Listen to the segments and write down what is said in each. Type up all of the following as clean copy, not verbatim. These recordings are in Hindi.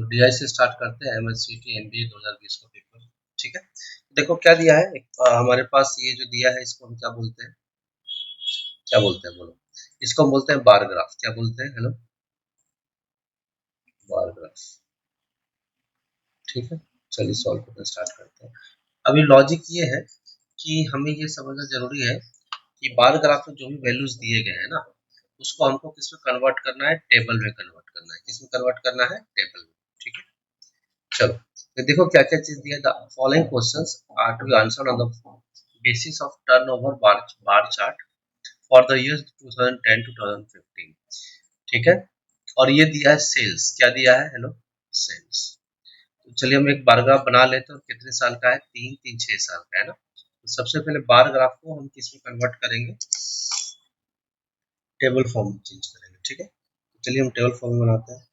डीआई से स्टार्ट करते हैं एमएससीटी एमबीए 2020 का पेपर। ठीक है, देखो क्या दिया है हमारे पास, ये जो दिया है इसको हम क्या बोलते हैं, क्या बोलते हैं बोलो, इसको हम बोलते हैं बार ग्राफ। क्या बोलते हैं, हेलो, बार ग्राफ। ठीक है, चलिए सॉल्व करना स्टार्ट करते हैं। अभी लॉजिक ये है कि हमें ये समझना जरूरी है कि बार ग्राफ में जो भी वैल्यूज दिए गए हैं ना, उसको हमको किस में कन्वर्ट करना है, टेबल में कन्वर्ट करना है। किस में कन्वर्ट करना है, टेबल में। ठीक है, चलो तो देखो क्या क्या चीज दिया। The following questions are to be answered on the basis of turnover bar chart for the year 2010 to 2015। ठीक है, और ये दिया है सेल्स। क्या दिया है, हेलो, सेल्स। तो चलिए हम एक बार ग्राफ बना लेते हैं। कितने साल का है, 3 3 6 साल का है ना। तो सबसे पहले बार ग्राफ को हम किस में कन्वर्ट करेंगे, टेबल फॉर्म में चेंज करेंगे। ठीक है, तो चलिए हम टेबल फॉर्म में बनाते हैं।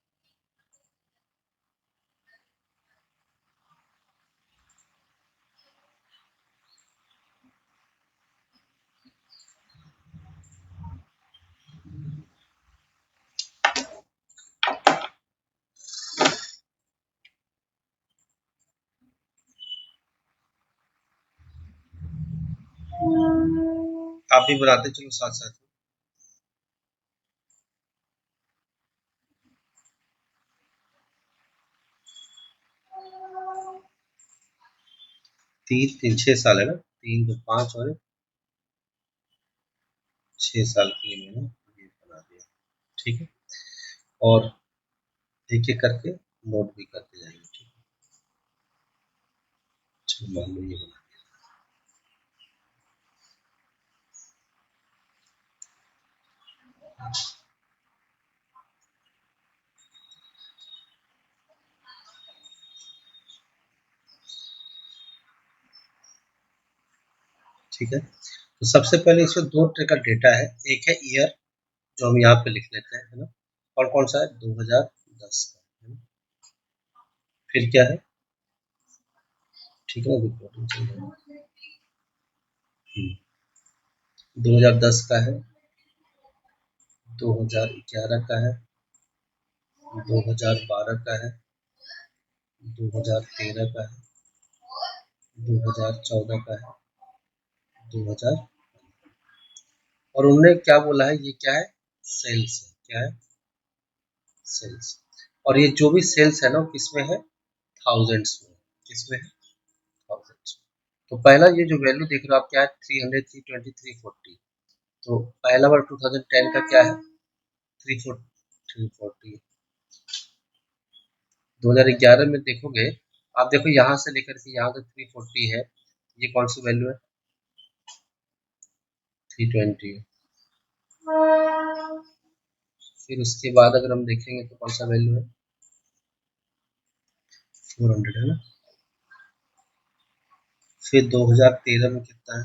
आप भी बनाते चलो साथ साथ। 3 3 6 साल है ना, 3 2 5 और 6 साल के लिए मैंने ये बना दिया। ठीक है, और एक एक करके नोट भी करते जाएंगे। ठीक है, चलो मान लो ये बना। ठीक है, तो सबसे पहले इसमें दो तरह का डेटा है। एक है ईयर, जो हम यहाँ पे लिख लेते हैं, है ना। और कौन सा है, 2010 का, है ना? फिर क्या है, ठीक है, रिपोर्टिंग चल रहा है। 2010 का है, 2011 का है, 2012 का है, 2013 का है, 2014 का है, 2000। और उन्होंने क्या बोला है, ये क्या है, सेल्स है। क्या है, सेल्स। और ये जो भी सेल्स है ना, वो किसमें है, थाउजेंड्स में। किसमें है, थाउजेंड्स में। तो पहला ये जो वैल्यू देख रहे हो आप, क्या है, 300, 320, 340। तो पहला बार 2010 का क्या है, 340। 2011 में देखोगे आप, देखो यहाँ से लेकर के यहाँ तक 340 है। ये कौन सी वैल्यू है, 320। फिर उसके बाद अगर हम देखेंगे तो कौन सा वैल्यू है, 400, है ना। फिर 2013 में कितना है,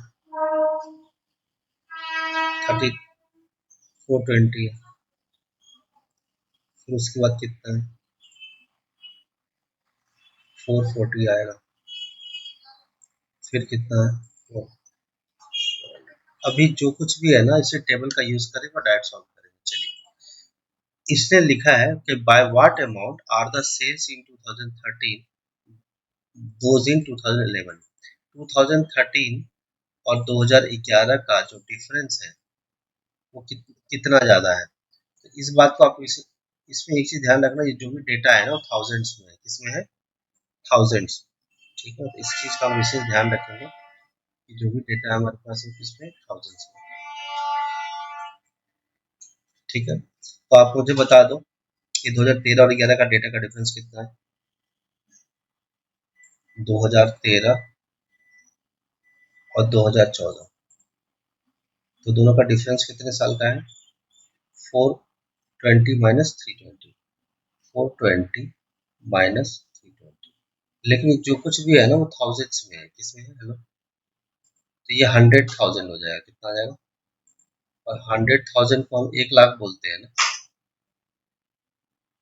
420 है। फिर उसके बाद कितना है, 440 आएगा। फिर कितना है, 4। अभी जो कुछ भी है ना, इसे टेबल का यूज करेंगे और डायरेक्ट सॉल्व करेंगे। चलिए, इसने लिखा है कि by what amount are the sales in 2013 those in 2011। 2013 और 2011 का जो डिफरेंस है वो कितना ज्यादा है। तो इस बात को आपको इसमें एक चीज ध्यान रखना, ये जो भी डेटा है ना वो थाउजेंड्स में है। किसमें है, थाउजेंड्स। ठीक है, तो इस चीज का हम विशेष ध्यान रखेंगे कि जो भी डेटा हमारे पास है किसमें, थाउजेंड्स में। ठीक है, तो आप मुझे बता दो कि 2013 और 11 का डेटा का डिफरेंस कितना है। 2013 और 2014, तो दोनों का डिफरेंस कितने साल का है, 420 माइनस 320। 420 माइनस 320। लेकिन जो कुछ भी है ना वो थाउजेंड्स में है। किसमें है, हेलो, तो ये 100,000 हो जाएगा। कितना आ जाएगा, और 100,000 को हम 1 लाख बोलते हैं ना।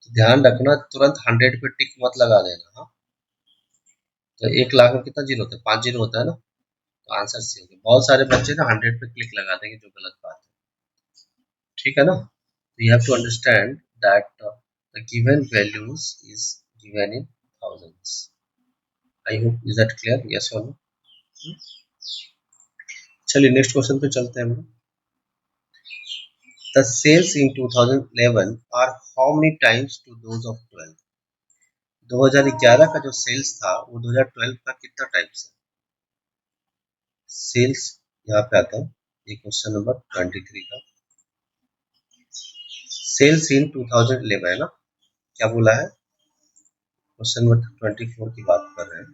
तो ध्यान रखना, तुरंत 100 पे टिक मत लगा देना। हाँ, तो 1 लाख में कितना जीरो होता है, 5 जीरो होता है ना। तो आंसर सी होगा। बहुत सारे बच्चे ना 100 पे क्लिक लगा देंगे, जो गलत बात है। ठीक है ना, you have to understand that the given values is given in thousands. I hope is that clear? Yes or no? चलिए नेक्स्ट क्वेश्चन पे चलते हैं हम लोग. The sales in 2011 are how many times to those of 12? 2011 का जो सेल्स था वो 2012 का कितना टाइम्स है? सेल्स यहाँ पे आता है, ये क्वेश्चन नंबर 23 का. सेल्स इन 2011 है ना, क्या बोला है? क्वेश्चन नंबर 24 की बात कर रहे हैं.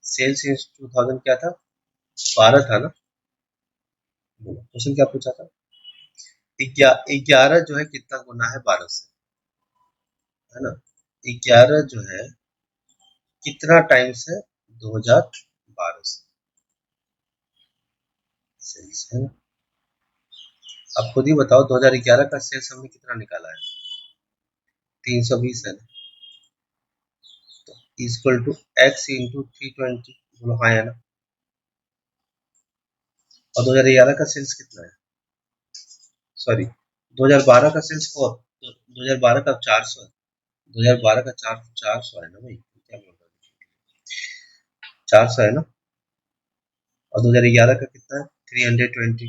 सेल्स इन 2000 क्या था? 12 था ना. क्वेश्चन क्या पूछा था? 11 जो है कितना गुना है 12 से, है ना. 11 जो है कितना टाइम्स है 2012 से, सेल्स है ना. आप खुद ही बताओ 2011 का सेल्स हमने कितना निकाला है? 320 है ना, तो इक्वल टू एक्स इंटू 320. बोलो हाँ है ना. और 2011 का सेल्स कितना है? सॉरी 2012 का सेल्स 4, तो 2012 का 400 है. 2012 का 400 है ना भाई, क्या बोल रहा है? 400 है ना. और 2011 का कितना है? 320.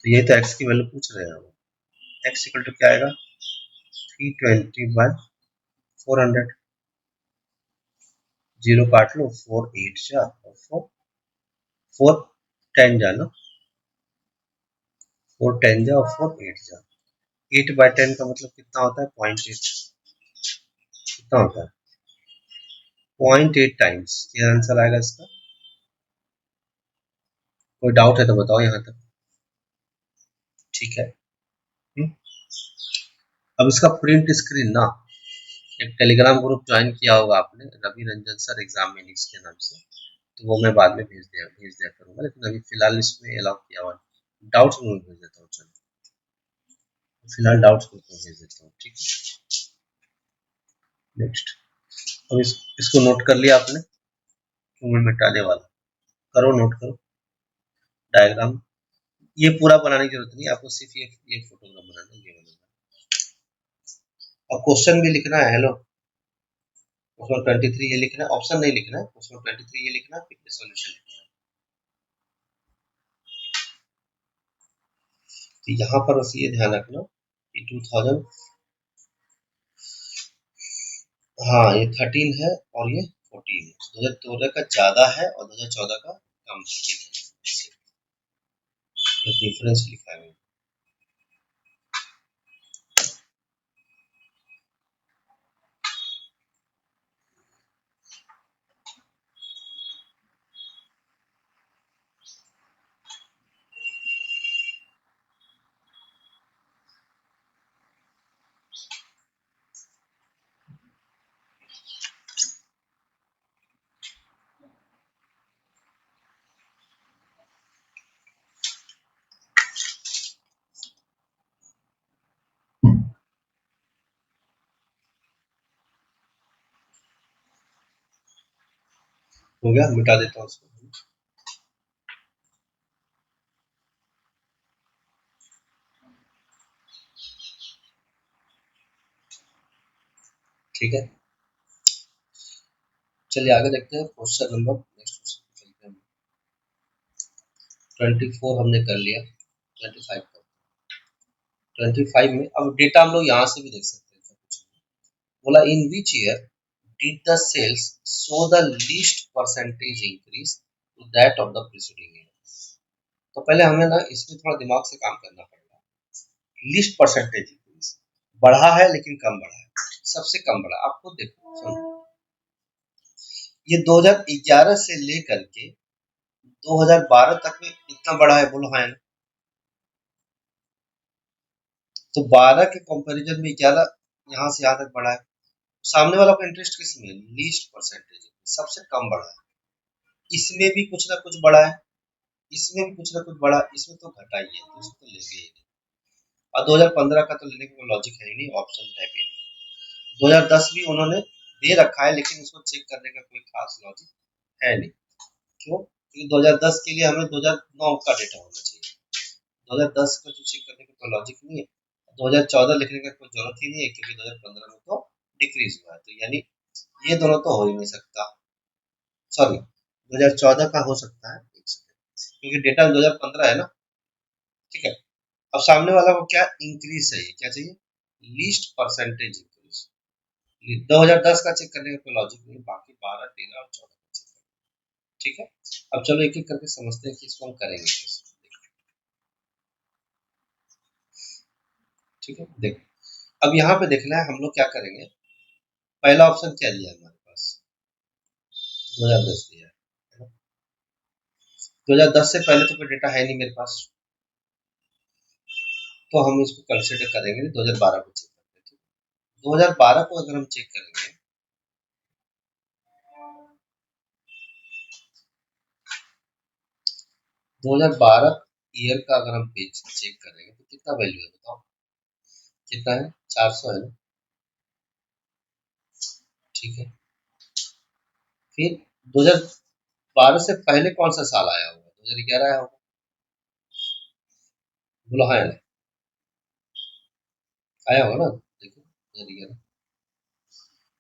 तो ये तो एक्स की वैल्यू पूछ रहे हैं हम. एक्स इक्वल टू क्या आएगा? 320/400. जीरो काट लो, 4 8 जा और 4 4 10 जा लो, 4 10 जा और 4 8 जा. 8/10 का मतलब कितना होता है? 0.8. कितना होता है? 0.8 टाइम्स. ये आंसर आएगा इसका. कोई डाउट है तो बताओ यहाँ तक. ठीक है. हुँ? अब इसका प्रिंट स्क्रीन ना, एक टेलीग्राम ग्रुप ज्वाइन किया होगा आपने, रवि रंजन सर एग्जाम में के नाम से, तो वो मैं बाद में भेज दिया करूंगा, लेकिन अभी फिलहाल इसमें अलाउ किया हुआ. डाउट्स में भेज देता हूँ. चलो फिलहाल डाउट्स में भेज देता हूँ. ठीक है. नेक्स्ट. अब इसको नोट कर लिया आपने, क्यों मैं मिटाने वाला. करो, नोट करो डायग्राम. ये पूरा बनाने की जरूरत नहीं, आपको सिर्फ ये फोटोग्राफ बनाना है, ये बनाना. और क्वेश्चन भी लिखना है. हेलो, उसमें 23 ये लिखना है, ऑप्शन नहीं लिखना है. उसमें 23 ये लिखना है, फिर सॉल्यूशन लिखना है. तो यहाँ पर बस ये ध्यान रखना कि 2000, हाँ ये 13 है और ये 14 है. 2013 का ज्यादा है और 2014 का कम है. ये डिफरेंस लिखा है. हो गया, मिटा देता हूँ उसको. ठीक है. चलिए आगे देखते हैं क्वेश्चन नंबर. नेक्स्ट क्वेश्चन चलते हैं. 24 हमने कर लिया. 25 का. 25 में अब डेटा हम लोग यहाँ से भी देख सकते हैं. बोला in which year did the sales show the least percentage increase to that of the preceding year. तो पहले हमें ना इसमें थोड़ा दिमाग से काम करना पड़ेगा. लीस्ट परसेंटेज इंक्रीज बढ़ा है, लेकिन कम बढ़ा है. सबसे कम बढ़ा, आप खुद देखो. सुनो, ये 2011 से लेकर के 2012 तक में इतना बड़ा है. बोलो हाँ. तो 12 के कंपैरिजन में 11 यहाँ से यहाँ तक बढ़ा है. सामने वाला का इंटरेस्ट किस में? लीस्ट परसेंटेज, सबसे कम बढ़ा है. इसमें भी कुछ ना कुछ बढ़ा है, इसमें भी कुछ ना कुछ बढ़ा, इसमें तो घटा ही है, तो इसको तो लेंगे ही नहीं. और 2015 का तो लेने का कोई लॉजिक है ही नहीं, ऑप्शन है भी नहीं. 2010 भी उन्होंने दे रखा है, लेकिन उसको चेक करने का कोई खास लॉजिक है नहीं. क्यों? क्योंकि 2010 के लिए हमें 2009 का डेटा होना चाहिए. 2010 को तो चेक करने का कोई लॉजिक नहीं है. 2014 लिखने का कोई जरूरत ही नहीं है, क्योंकि 2015 में तो डिक्रीज हुआ है, तो यानी ये दोनों तो हो ही नहीं सकता। सॉरी, 2014 का हो सकता है, क्योंकि डेटा 2015 है ना। ठीक है, अब सामने वाला को क्या इंक्रीज चाहिए, क्या चाहिए, लीस्ट परसेंटेज इंक्रीज। 2010 का चेक करने का कोई लॉजिक नहीं, बाकी 12, 13 और 14 का चेक करना। ठीक है, अब चलो एक एक करके समझते हैं कि इसको हम करेंगे कैसे। ठीक है, देखो अब यहाँ पे देखना है हम लोग क्या करेंगे। पहला ऑप्शन क्या दिया है हमारे पास, 2010 दिया है। 2010 से पहले तो कोई डेटा है नहीं मेरे पास, तो हम इसको कंसिडर करेंगे 2012 को चेक करते हैं। 2012 को अगर हम चेक करेंगे, 2012 ईयर का अगर हम पेज चेक करेंगे तो कितना वैल्यू है बताओ, कितना है, 400 है ना। ठीक है, फिर 2012 से पहले कौन सा साल आया होगा, 2011 आया होगा, बोलो हाँ या नहीं, आया होगा ना, देखो 2011,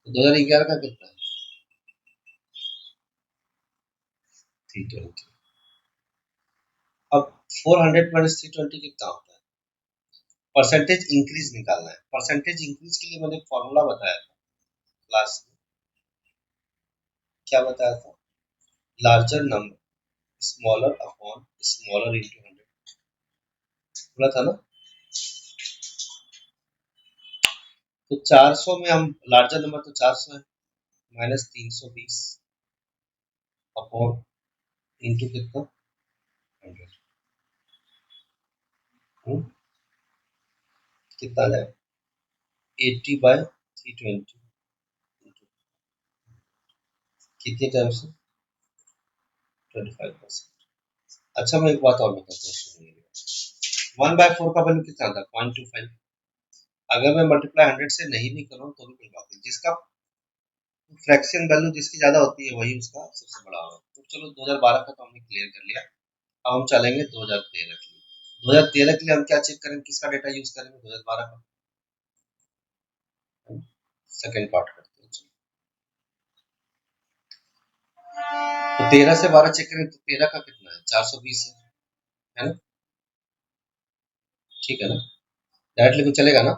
तो 2011 का कितना है, 320। अब 400 माइनस 320 कितना होता है, परसेंटेज इंक्रीज निकालना है। परसेंटेज इंक्रीज के लिए मैंने फॉर्मूला बताया था क्लास में, क्या बताया था, larger number smaller upon smaller into 100, बोला था ना। तो 400 में हम, लार्जर नंबर तो 400 है, माइनस 320 अपॉन इंटू कितना, 100, कितना आ जाए, 80/320, कितने टाइम से, 25%। अच्छा मैं एक बात और बताता हूँ, सुनिए। 1/4 का वैल्यू कितना था, 0.25। अगर मैं मल्टीप्लाई 100 से नहीं भी करूँ तो भी कोई बात नहीं, जिसका फ्रैक्शन वैल्यू जिसकी ज्यादा होती है वही उसका सबसे बड़ा होगा। तो चलो 2012 का तो हमने क्लियर कर लिया। अब हम चलेंगे 2013 के लिए। 2013 के लिए हम क्या चेक करेंगे, किसका डेटा यूज करेंगे, 2012 का सेकेंड पार्ट करते हैं। तो 13 से 12 चेक करें तो 13 का कितना है, 420 है ना। ठीक है ना, डायरेक्टली कुछ चलेगा ना,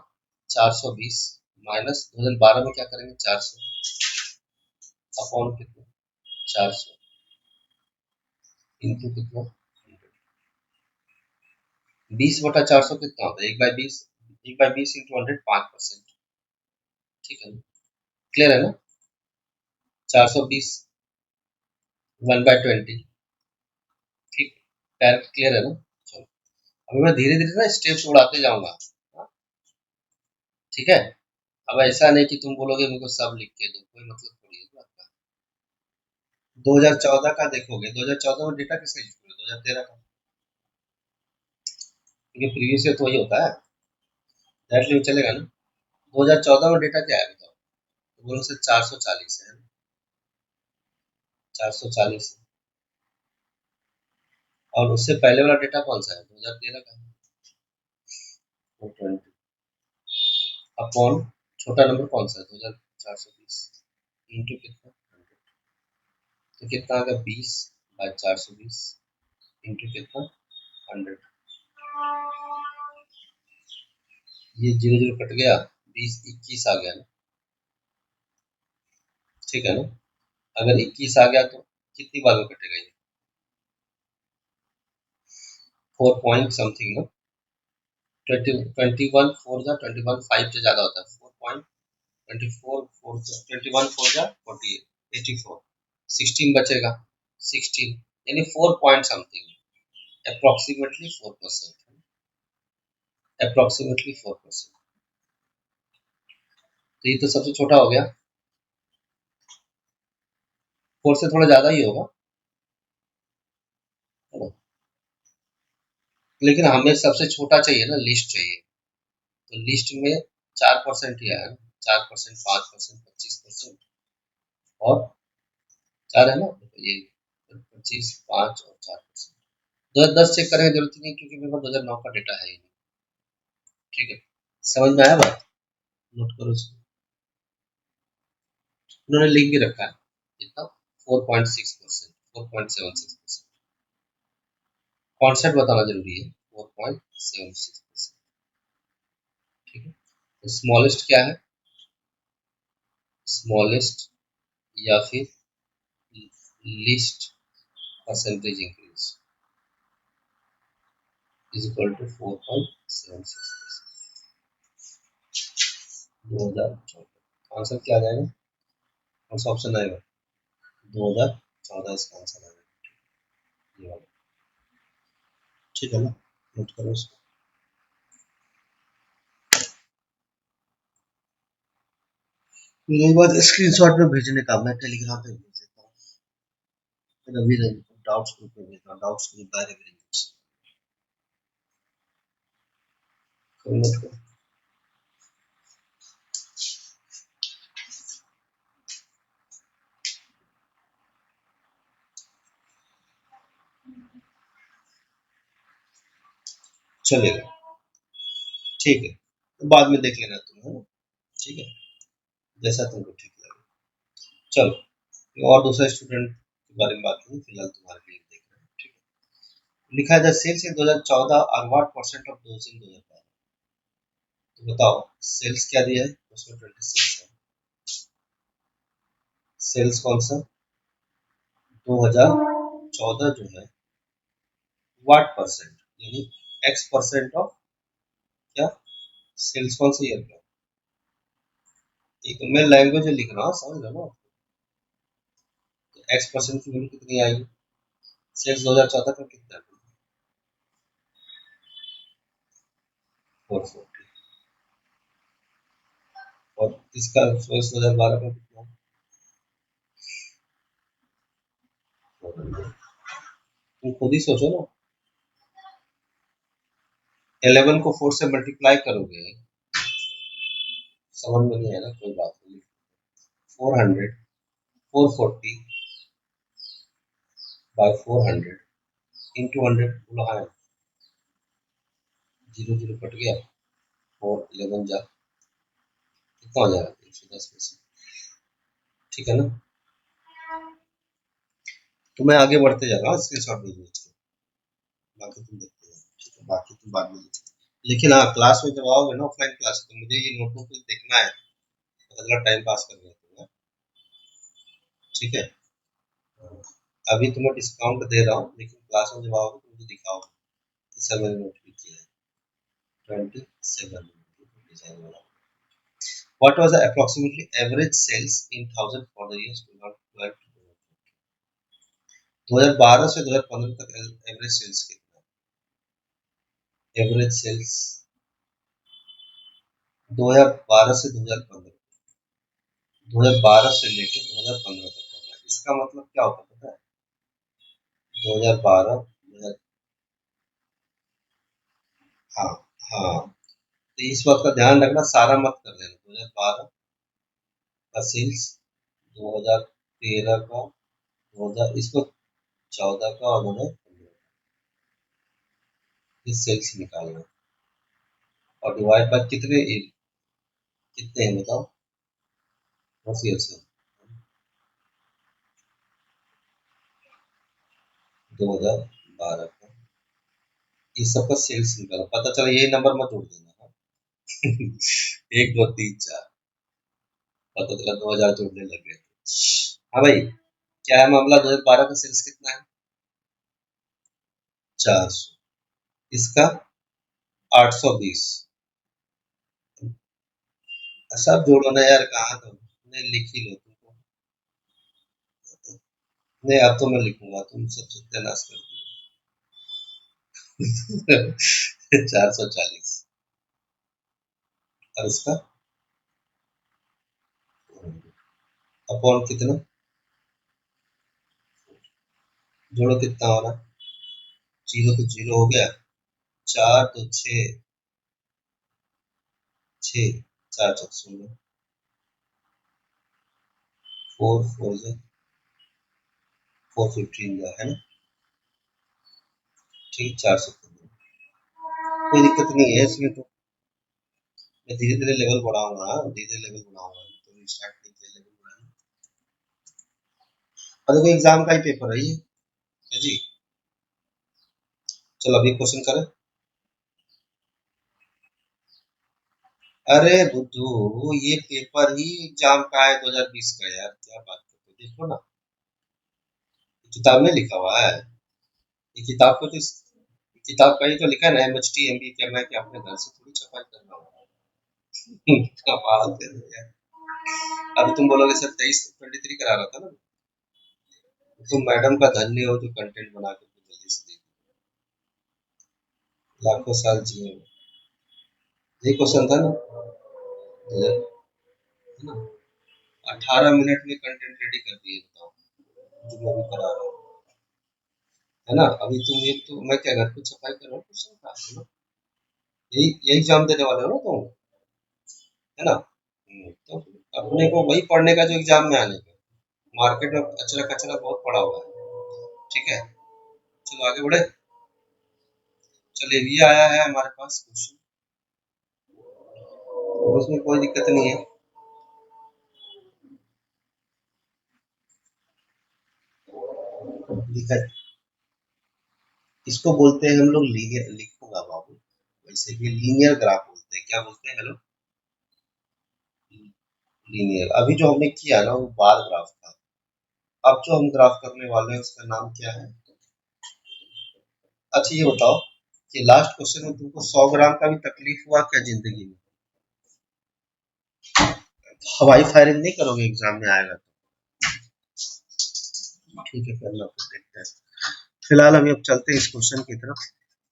420 माइनस 2012 में क्या करेंगे, 400 अपॉन कितना, 400 इंटू कितना, 20/400 कितना होता है, 1/20, 1/20 इंटू 100, 5%। ठीक है ना, क्लियर है ना, 420 1/20। ठीक, डायरेक्ट क्लियर है ना। चलो अभी मैं धीरे धीरे ना स्टेप्स उड़ाते जाऊंगा। हाँ? ठीक है, अब ऐसा नहीं कि तुम बोलोगे मुझको सब लिख के दो, कोई मतलब थोड़ी है बात का। 2014 का देखोगे, 2014 में डेटा किसका यूज करोगे, 2013 का, क्योंकि प्रीवियस ईयर तो वही होता है, डायरेक्टली चलेगा ना। 2014 में डेटा क्या है बताओ, तो बोलो से 440 है, 440। और उससे पहले वाला डेटा कौन सा है, 2013 का, 420 अपॉन छोटा नंबर कौन सा है, 2420 इंटू कितना, 100, तो कितना आ गया, 20/420 इंटू कितना, 100। ये जीरो जीरो कट गया, 20 21 आ गया ना। ठीक है ना, अगर 21 आ गया तो कितनी बार में कटेगा ये, 4 पॉइंट समथिंग ना, 21 4 जा 21 5 से ज्यादा होता है, 4.24 4 21 4 जा 48 84, 16 बचेगा, 16 यानी 4 पॉइंट समथिंग, अप्रोक्सीमेटली 4%, अप्रोक्सीमेटली 4%। तो ये तो सबसे छोटा हो गया, 4 से थोड़ा ज्यादा ही होगा, है ना? लेकिन हमें सबसे छोटा चाहिए ना, लिस्ट चाहिए, तो लिस्ट में 4% ही आया, 4%, 5%, 25% और 4 है ना, तो ये 25, 5 और 4%। 2010 चेक करने की जरूरत ही नहीं, क्योंकि मेरे पास 2009 का डेटा है ही नहीं। ठीक है, समझ में आया बात, नोट करो इसको। उन्होंने लिख भी रखा है कितना 4.6%, 4.76%। कॉन्सेप्ट बताना जरूरी है, 4.76%। ठीक है, तो स्मॉलेस्ट क्या है, स्मॉलेस्ट या फिर least percentage increase is equal to 4.76%। 2014 answer क्या आ जाएगा, कौन सा ऑप्शन आएगा, 2014 इसका आंसर आएगा, ये वाला। ठीक है ना, नोट करो इसको। यही बात स्क्रीनशॉट में भेजने का, मैं टेलीग्राम पे भेज देता हूँ, फिर अभी डाउट्स ग्रुप में भेजना, डाउट्स ग्रुप डायरेक्ट नोट करो। चलेगा, ठीक है, तो बाद में देख लेना तुम, है ना? ठीक है, जैसा तुमको ठीक लगे। चलो, और दूसरा स्टूडेंट के बारे में बात करूँ, फिलहाल तुम्हारे लिए देख रहे हैं। ठीक है, लिखा है द सेल्स इन 2014 और what percent of those in 2012। तो बताओ सेल्स क्या दिया है, उसमें 26 है, सेल्स कौन सा 2014 जो है, व्हाट परसेंट यानी एक्स परसेंट ऑफ क्या, सेल्स कौन सा ईयर का, एक तो मैं लैंग्वेज लिख रहा हूँ, समझ रहे हो ना, तो एक्स परसेंट की वैल्यू कितनी आएगी, सेल्स 2014 का कितना, 440, और इसका सेल्स 2012 का कितना, 400। तुम खुद ही सोचो ना, 11 को 4 से मल्टीप्लाई करोगे, समझ में नहीं आया ना, कोई बात नहीं, 400 440 बाय 400 इंटू 100 बोलो, हाँ, जीरो जीरो कट गया, और 11 जा कितना हो जाएगा, 110%। ठीक है ना, तो मैं आगे बढ़ते जा रहा हूँ, स्क्रीनशॉट भेजो इसको, बाकी तुम देखते जाओ। ठीक है, बाकी तुम बाद में देखो, लेकिन हाँ क्लास में जब आओगे ना, ऑफलाइन क्लास, तो मुझे ये नोटबुक पे देखना है, अगला टाइम पास कर रहे हो। ठीक है, अभी तुम्हें डिस्काउंट दे रहा हूँ, लेकिन क्लास में जब आओगे तो मुझे दिखाओ, इस समय मैंने नोट भी किया है 27 डिजाइन वाला। What was the approximately average sales in thousand for the years 2012 to 2012 से 2015 तक एवरेज सेल्स कितना, एवरेज सेल्स 2012 से 2015, 2012 से लेके 2015 तक करना है, इसका मतलब क्या होता है पता है, 2012, हाँ हाँ, तो इस बात का ध्यान रखना, सारा मत कर देना, 2012 का सेल्स, 2013 का, 2000 इसको 14 का और 2015 इस सेल्स निकालना, और डिवाइड बाय कितने कितने हैं बताओ, बहुत ही अच्छा, 2012 का, इस सब का सेल्स निकालो, पता चला यही नंबर मत जोड़ देना। एक दो तीन चार, पता चला 2000 जोड़ने लग गए। हाँ भाई, क्या है मामला, 2012 का सेल्स कितना है, 400, इसका 820, सब जोड़ो ना यार, कहाँ तो नहीं, लिख ही लो तुमको, नहीं अब तो मैं लिखूंगा, तुम सब सत्यानाश कर दिए। 440, और इसका अपॉन कितना, जोड़ो कितना हो रहा, जीरो तो जीरो हो गया, चार तो छः, चार चौक 16, 4 4 जा 415 है ना, ठीक, 415, कोई दिक्कत नहीं है इसमें, तो मैं धीरे धीरे लेवल बढ़ाऊंगा, धीरे लेवल बढ़ाऊंगा, तो स्टार्ट नहीं किया लेवल बढ़ाना, और देखो एग्जाम का ही पेपर है ये जी। चलो अभी क्वेश्चन करें। अरे बुद्धू, ये पेपर ही एग्जाम का है 2020 का यार, क्या बात करते हो? देखो ना, किताब में लिखा हुआ है। ये किताब को तो किताब का ही तो लिखा है ना, MHT MBA करना है कि अपने घर से थोड़ी छपाई करना होगा। क्या बात है यार। अब तुम बोलोगे सर 23 23 करा रहा था ना, तुम मैडम का धन्य हो जो कंटेंट बना के जल्दी से दे दी। लाखों साल जिए। ये क्वेश्चन था ना, है ना? 18 मिनट में कंटेंट रेडी कर दिए, बताओ जो मैं अभी करा रहा हूँ, है ना? अभी तुम ये तो मैं क्या घर पे छपाई कर रहा हूँ क्वेश्चन का, है ना? यही यही एग्जाम देने वाले हो ना तुम, है ना? तो अपने को वही पढ़ने का जो एग्जाम में आने का। मार्केट में कचरा कचरा बहुत पड़ा हुआ है। ठीक है, चलो आगे बढ़े। चलिए ये आया है हमारे पास क्वेश्चन, उसमें कोई दिक्कत नहीं है। लिखा, इसको बोलते हैं हम लोग लीनियर, लिखूंगा बाबू, वैसे भी लीनियर ग्राफ बोलते हैं। क्या बोलते हैं हेलो? लीनियर। अभी जो हमने किया ना वो बार ग्राफ था। अब जो हम ग्राफ करने वाले हैं उसका नाम क्या है? अच्छा ये बताओ कि लास्ट क्वेश्चन में तुमको 100 ग्राम का भी तकलीफ हुआ क्या जिंदगी में? हवाई फायरिंग नहीं करोगे एग्जाम में आएगा तो? ठीक है, करना फिर देखते हैं। फिलहाल हम अब चलते हैं इस क्वेश्चन की तरफ।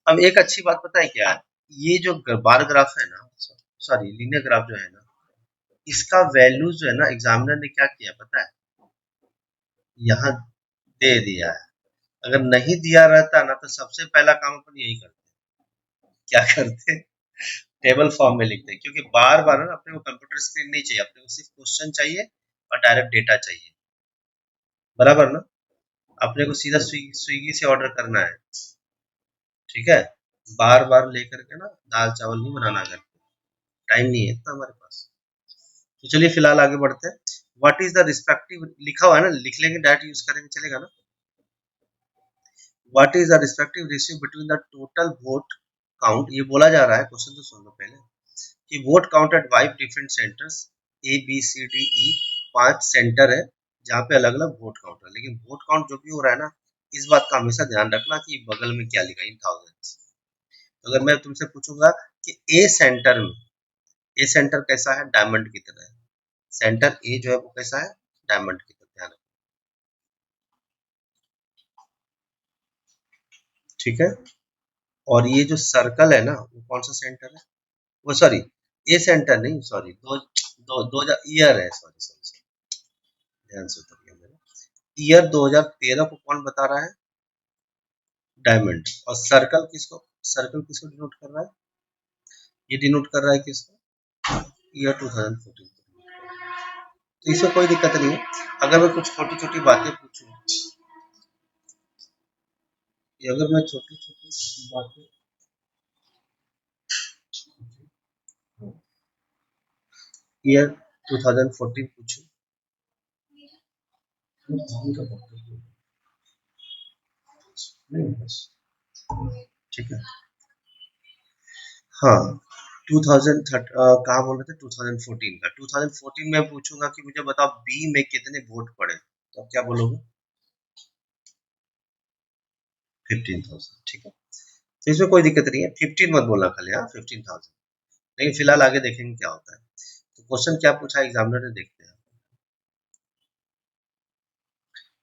अब एक अच्छी बात पता है क्या है? ये जो बार ग्राफ है ना, सॉरी लीनियर ग्राफ जो है ना, इसका वैल्यू जो है ना एग्जामिनर ने क्या किया पता है? यहाँ दे दिया है। अगर नहीं दिया रहता ना तो सबसे पहला काम अपन यही करते। क्या करते? टेबल फॉर्म में लिखते हैं, क्योंकि बार बार ना अपने को कंप्यूटर स्क्रीन नहीं चाहिए, अपने को सिर्फ क्वेश्चन चाहिए और डायरेक्ट डेटा चाहिए। बराबर ना? अपने को सीधा स्विगी से ऑर्डर करना है। ठीक है, बार बार लेकर के ना दाल चावल नहीं बनाना घर पे, टाइम नहीं है इतना हमारे पास। तो चलिए फिलहाल आगे बढ़ते हैं। व्हाट इज द रिस्पेक्टिव, लिखा हुआ है ना, लिख लेंगे, डायरेक्ट यूज करेंगे, चलेगा ना? What is the respective ratio between the total vote count, ये बोला जा रहा है, क्वेश्चन तो सुन लो पहले, कि vote count at 5 different centers, ABCDE, 5 center है जहाँ पे अलग अलग वोट काउंट है। लेकिन वोट काउंट जो भी हो रहा है ना, इस बात का हमेशा ध्यान रखना कि बगल में क्या लिखा है, इन थाउजेंड्स। अगर मैं तुमसे पूछूंगा कि ए सेंटर में, ए सेंटर कैसा है? डायमंड की तरह है। सेंटर ए जो है वो कैसा है? डायमंड की तरह, ध्यान रखना। ठीक है, और ये जो सर्कल है ना वो कौन सा सेंटर है? वो सॉरी, ए सेंटर नहीं, सॉरी, दो दो 2000 ईयर है, सॉरी सॉरी सॉरी, ध्यान से उतर गया मेरा। ईयर 2013 को कौन बता रहा है? डायमंड। और सर्कल किसको, सर्कल किसको डिनोट कर रहा है? ये डिनोट कर रहा है किसको? ईयर 2014। तो इसमें कोई दिक्कत नहीं है। अगर मैं कुछ छोटी छोटी बातें पूछूं, या अगर मैं छोटी छोटी बातें, ईयर 2014 पूछूं, नहीं बस, ठीक है। हाँ, 2000 कहाँ बोल रहे थे? 2014 का, 2014 में पूछूंगा कि मुझे बताओ बी में कितने वोट पड़े, तो आप क्या बोलोगे? 15,000। ठीक है, तो इसमें कोई दिक्कत नहीं है, 15 मत बोलना खाली, हाँ 15,000। लेकिन फिलहाल आगे देखेंगे क्या होता है। तो क्वेश्चन क्या पूछा एग्जामिनर ने, देखते हैं।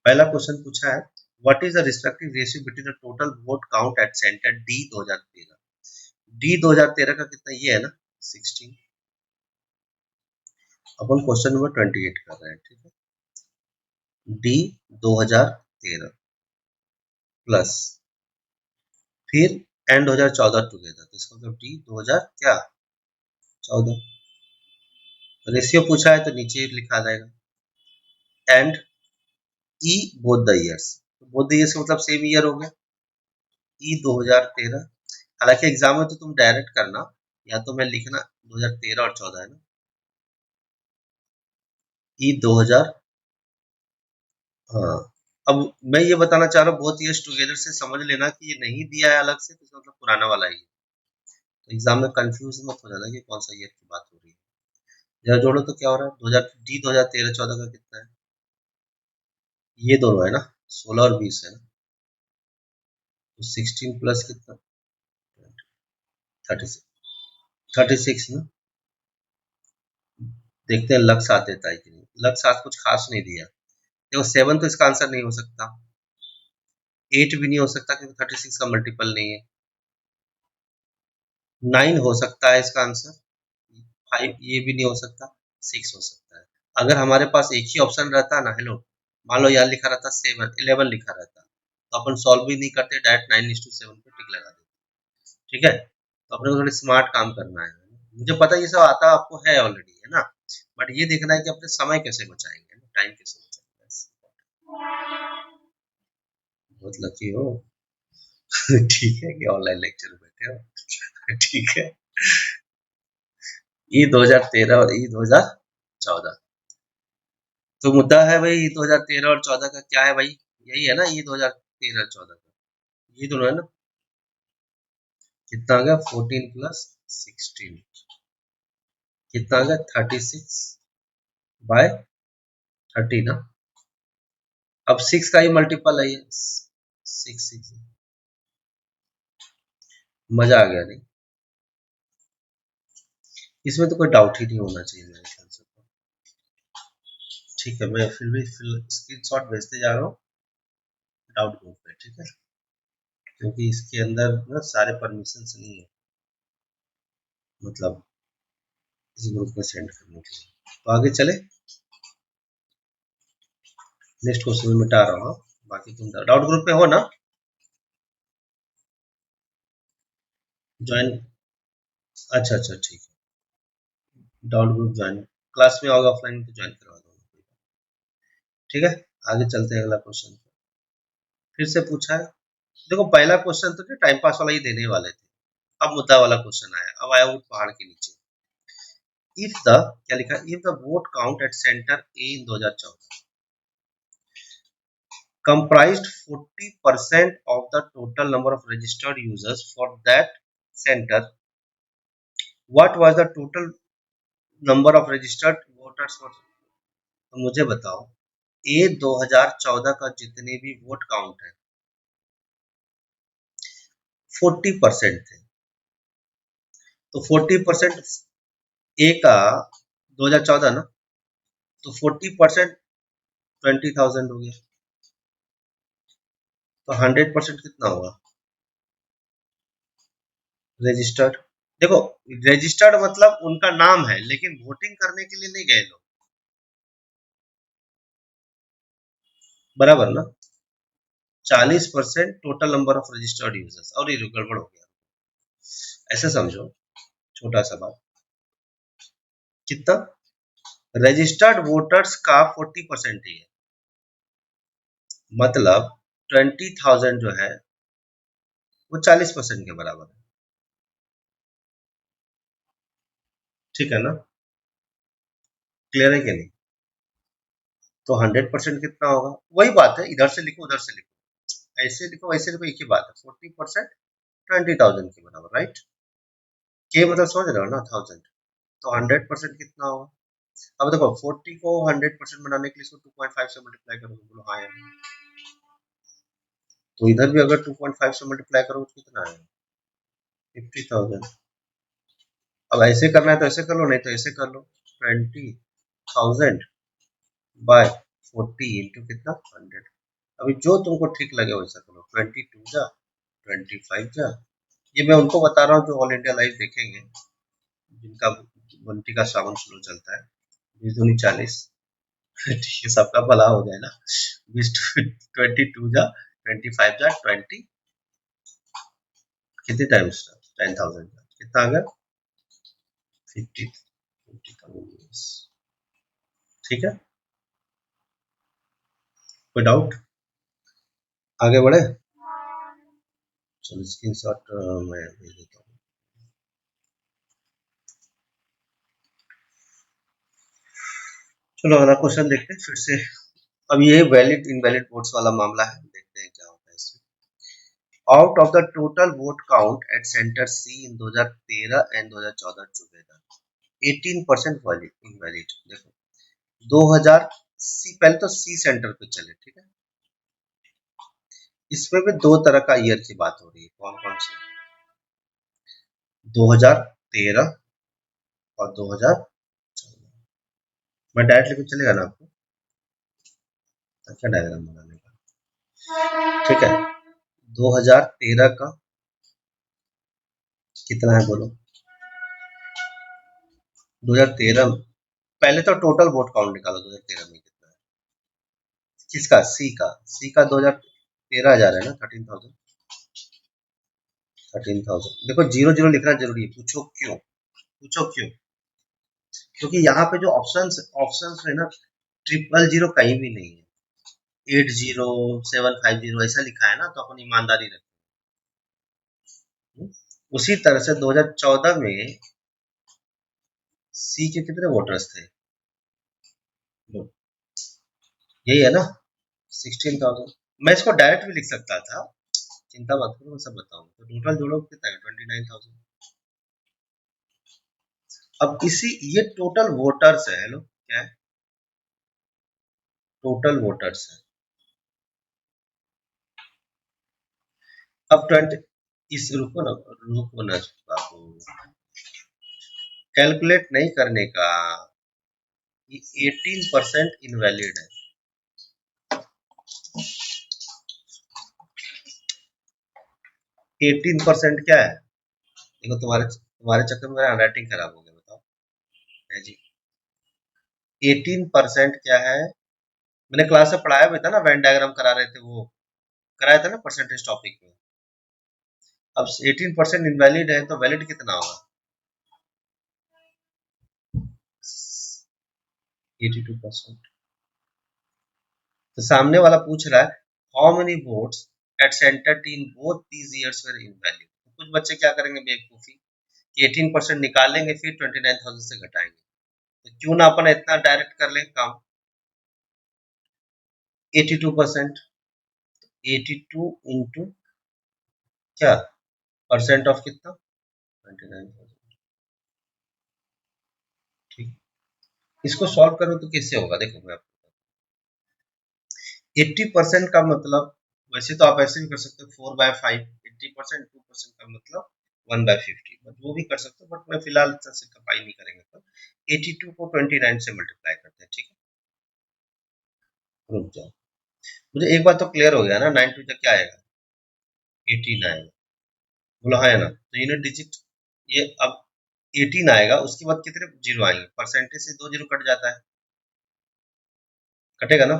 पहला क्वेश्चन पूछा है, what is the respective ratio between the total vote count at centre D 2013। D 2013 का कितना, ये है ना 16। अपन क्वेश्चन नंबर 28 कर रहे हैं, ठीक है। डी 2013 प्लस, फिर एंड 2014 टुगेदर, तो इसका मतलब डी 2000 क्या 14। रेशियो पूछा है तो नीचे लिखा जाएगा, and E both the years, both the years मतलब सेम ईयर हो गया, ई 2013। हालांकि एग्जाम में तो तुम डायरेक्ट करना, या तो मैं लिखना 2013 और 14 है ना, ई 2000, हाँ अब मैं ये बताना चाह रहा हूँ, बहुत ईयर्स टुगेदर से समझ लेना कि ये नहीं दिया है अलग से तो इसका मतलब पुराना वाला ही है। तो एग्जाम में कंफ्यूज मत हो जाना कि कौन सा ईयर की बात हो रही है। जरा जोड़ो तो क्या हो रहा है, 2013-14 का कितना है, ये दोनों है ना, 16 और 20 है ना, तो 16 प्लस कितना, 36 ना। देखते हैं लक साथ देता है कि नहीं, लक साथ कुछ खास नहीं दिया। देखो 7 तो इसका आंसर नहीं हो सकता, 8 भी नहीं हो सकता क्योंकि 36 का मल्टीपल नहीं है, 9 हो सकता है इसका आंसर, 5 ये भी नहीं हो सकता, 6 हो सकता है। अगर हमारे पास एक ही ऑप्शन रहता ना, हेलो, मान लो यहाँ लिखा रहता 7, 11 लिखा रहता, तो अपन सॉल्व भी नहीं करते, डायरेक्ट 9:7 पे टिक लगा देते। ठीक है, तो अपने को थोड़ी स्मार्ट काम करना है। मुझे पता है ये सब आता आपको है ऑलरेडी, है ना, बट ये देखना है कि अपने समय कैसे बचाएंगे, टाइम कैसे बचाएंगे। बहुत लकी हो। ठीक है कि ऑनलाइन लेक्चर में बैठे हो। ठीक है, ई 2013 और ई 2014, तो मुद्दा है भाई 2013 और 14 का क्या है भाई, यही है ना, ये 2013 14 का, ये दोनों है ना। कितना आ गया, 14 प्लस 16, कितना आ गया, 36/30 ना। अब 6 का ही मल्टीपल है ये, 6 मजा आ गया नहीं, इसमें तो कोई डाउट ही नहीं होना चाहिए मेरे ख्याल से। ठीक है, मैं फिर भी स्क्रीन शॉट भेजते जा रहा हूँ डाउट ग्रुप पे, ठीक है, क्योंकि इसके अंदर ना सारे परमिशन नहीं है, मतलब इस ग्रुप में सेंड करने के लिए। तो आगे चले, नेक्स्ट क्वेश्चन में मिटा रहा हूँ, बाकी तुम डाउट ग्रुप पे हो ना, ज्वाइन, अच्छा अच्छा ठीक है, डाउट ग्रुप ज्वाइन, क्लास में होगा ऑफलाइन तो ज्वाइन करवा दो। ठीक है, आगे चलते हैं अगला क्वेश्चन। फिर से पूछा है, देखो पहला क्वेश्चन तो टाइम पास वाला ही देने वाले थे, अब मुद्दा वाला क्वेश्चन आया, अब आया ऊट पहाड़ के नीचे। इफ द, क्या लिखा, if the vote count at centre A in 2014 comprised 40% of the total number of registered users for that center, what was the total number of registered voters for, तो मुझे बताओ, ए 2014 का जितने भी वोट काउंट है 40% थे, तो 40% ए का 2014 ना, तो 40% 20,000 हो गया, तो 100% कितना होगा, रजिस्टर्ड। देखो रजिस्टर्ड मतलब उनका नाम है लेकिन वोटिंग करने के लिए नहीं गए लोग, बराबर ना। 40% total number of registered users, और ये गड़बड़ हो गया, ऐसे समझो, छोटा सा बात, कितना, रजिस्टर्ड वोटर्स का 40% ही है, मतलब 20,000 जो है वो 40% के बराबर है, ठीक है ना, क्लियर है कि नहीं। तो 100% कितना होगा, वही बात है, इधर से लिखो उधर से लिखो, ऐसे लिखो वैसे लिखो, एक ही बात है, 40% 20,000 के बराबर, राइट। के मतलब समझ रहे हो ना, 1000, तो 100% कितना होगा। अब देखो 40 को 100% बनाने के लिए इसको 2.5 से मल्टीप्लाई करोगे, बोलो हाँ यार, तो इधर भी अगर 2.5 से मल्टीप्लाई करोगे तो कितना आएगा, 50,000। अब ऐसे करना है तो ऐसे कर लो, नहीं तो ऐसे कर लो, 20,000/40 इंटू कितना, 100। अभी जो तुमको ठीक लगे वैसा करो, 22 जा, 25 जा, ये मैं उनको बता रहा हूँ जो ऑल इंडिया लाइव देखेंगे, जिनका बंटी का सावन स्लो चलता है, 20 दूनी 40। ठीक है, सबका भला हो जाए ना, 22 जा, 25 जा, 20, कितने टाइम्स, 10,000 कितना आ गया, 50,000। ठीक है, कोई डाउट, आगे बढ़े, चलो स्क्रीन शॉट मैं भेज देता हूँ। चलो अगला क्वेश्चन देखते हैं फिर से, अब ये वैलिड इनवैलिड वोट्स वाला मामला है, देखते हैं क्या होता है इसमें। Out of the total vote count at center C in 2013 and 2014 together 18% valid invalid. देखो 2000 सी, पहले तो सी सेंटर पे चले, ठीक है। इसमें भी दो तरह का ईयर की बात हो रही है, कौन कौन से, 2013 और 2014। मैं डायरेक्ट लेके चलेगा ना आपको, अच्छा डायग्राम बनाने का, ठीक है। 2013 का कितना है बोलो, 2013 पहले तो टोटल वोट काउंट निकालो, 2013 में कितना है, किसका, सी का 2013,000 है ना, 13,000। देखो जीरो जीरो लिखना जरूरी है, पूछो क्यों, पूछो क्यों, क्योंकि यहाँ पे जो ऑप्शंस ऑप्शंस है ना, 000 कहीं भी नहीं है, 80750 ऐसा लिखा है ना, तो अपन ईमानदारी रखें। उसी तरह से 2014 में सी के कितने वोटर्स थे, यही है ना, 16,000। मैं इसको डायरेक्ट भी लिख सकता था, चिंता मत करो, मैं सब बताऊंगा। तो टोटल जोड़ो कितना है, 29,000। अब इसी, ये टोटल वोटर्स है, हेलो क्या है, टोटल वोटर्स है। अब 20, इस रुको ना बाबू, कैलकुलेट नहीं करने का, ये 18% इनवैलिड है। 18% क्या है, देखो तुम्हारे तुम्हारे चक्कर में मेरा हैंडराइटिंग खराब हो गया, बताओ है जी। 18% क्या है, मैंने क्लास में पढ़ाया भी था ना, वेन डायग्राम करा रहे थे, वो कराया था ना परसेंटेज टॉपिक में। अब 18% इनवैलिड है, तो वैलिड कितना होगा, 82%। तो सामने वाला पूछ रहा है how many votes at centre T in both these years were invalid. कुछ बच्चे क्या करेंगे बेवकूफी, कि 18% निकालेंगे, फिर 29,000 से घटाएंगे। तो क्यों ना अपन इतना डायरेक्ट कर ले काम, 82%, 82 इंटू क्या, परसेंट ऑफ कितना, 29,000, ठीक। इसको सॉल्व करो तो कैसे होगा, देखो मैं 80% का मतलब, वैसे तो आप ऐसे भी कर सकते हो 4/5, 80%, 2% का मतलब 1/50, बट वो भी कर सकते हो, बट मैं फिलहाल से कपाई नहीं करेंगे। तो 82 को 29 से मल्टीप्लाई करते हैं, ठीक है, रुक जाओ। मुझे एक बात तो क्लियर हो गया ना, 9 टू क्या आएगा, 18 आएगा, बोलो हाँ है ना। तो यूनिट डिजिट ये अब 18 आएगा, उसके बाद कितने जीरो आएंगे, परसेंटेज से 2 जीरो कट जाता है, कटेगा ना,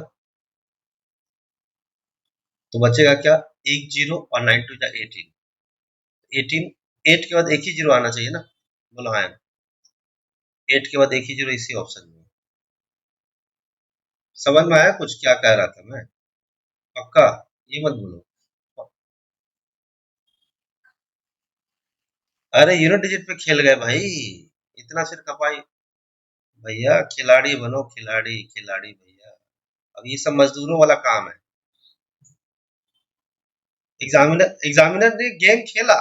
तो बचेगा क्या, एक जीरो, और 9 टू 18, 18, 8 के बाद एक ही जीरो आना चाहिए ना, बोलो हाँ है ना, 8 के बाद एक ही जीरो इसी ऑप्शन में। समझ में आया कुछ क्या कह रहा था मैं, पक्का, ये मत भूलो। अरे यूनिट डिजिट पे खेल गए भाई, इतना सिर खपाई, भैया खिलाड़ी बनो, खिलाड़ी खिलाड़ी भैया। अब ये सब मजदूरों वाला काम है। एग्जामिनर ने गेम खेला,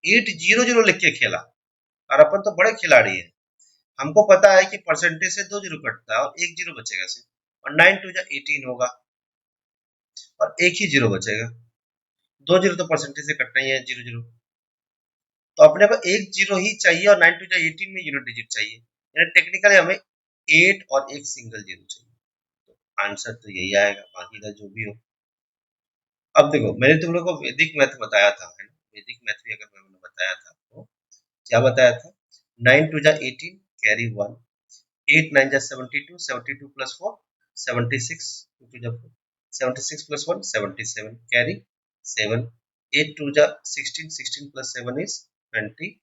800 लिख के खेला, और अपन तो बड़े खिलाड़ी हैं, हमको पता है कि परसेंटेज से 2 जीरो कटता है और एक जीरो बचेगा सिर्फ, और 9 टू 18 होगा, और एक ही जीरो बचेगा, 2 जीरो तो परसेंटेज से कटना ही है, जीरो जीरो। तो अपने को एक जीरो ही चाहिए, और 9 टू 18 में यूनिट डिजिट चाहिए, यानी टेक्निकली हमें 8 और एक सिंगल जीरो चाहिए। तो आंसर तो यही आएगा, बाकी का जो भी हो। अब देखो मैंने तुम लोग को वैदिक मैथ बताया था, है ना, वैदिक मैथ भी अगर मैंने बताया था तो क्या बताया था, 9 two 18 carry 1, 8 9 72, 72 plus 4 76, 2 two 4, 76 plus 1 77 carry 7, 8 two 16, 16 plus 7 is 23।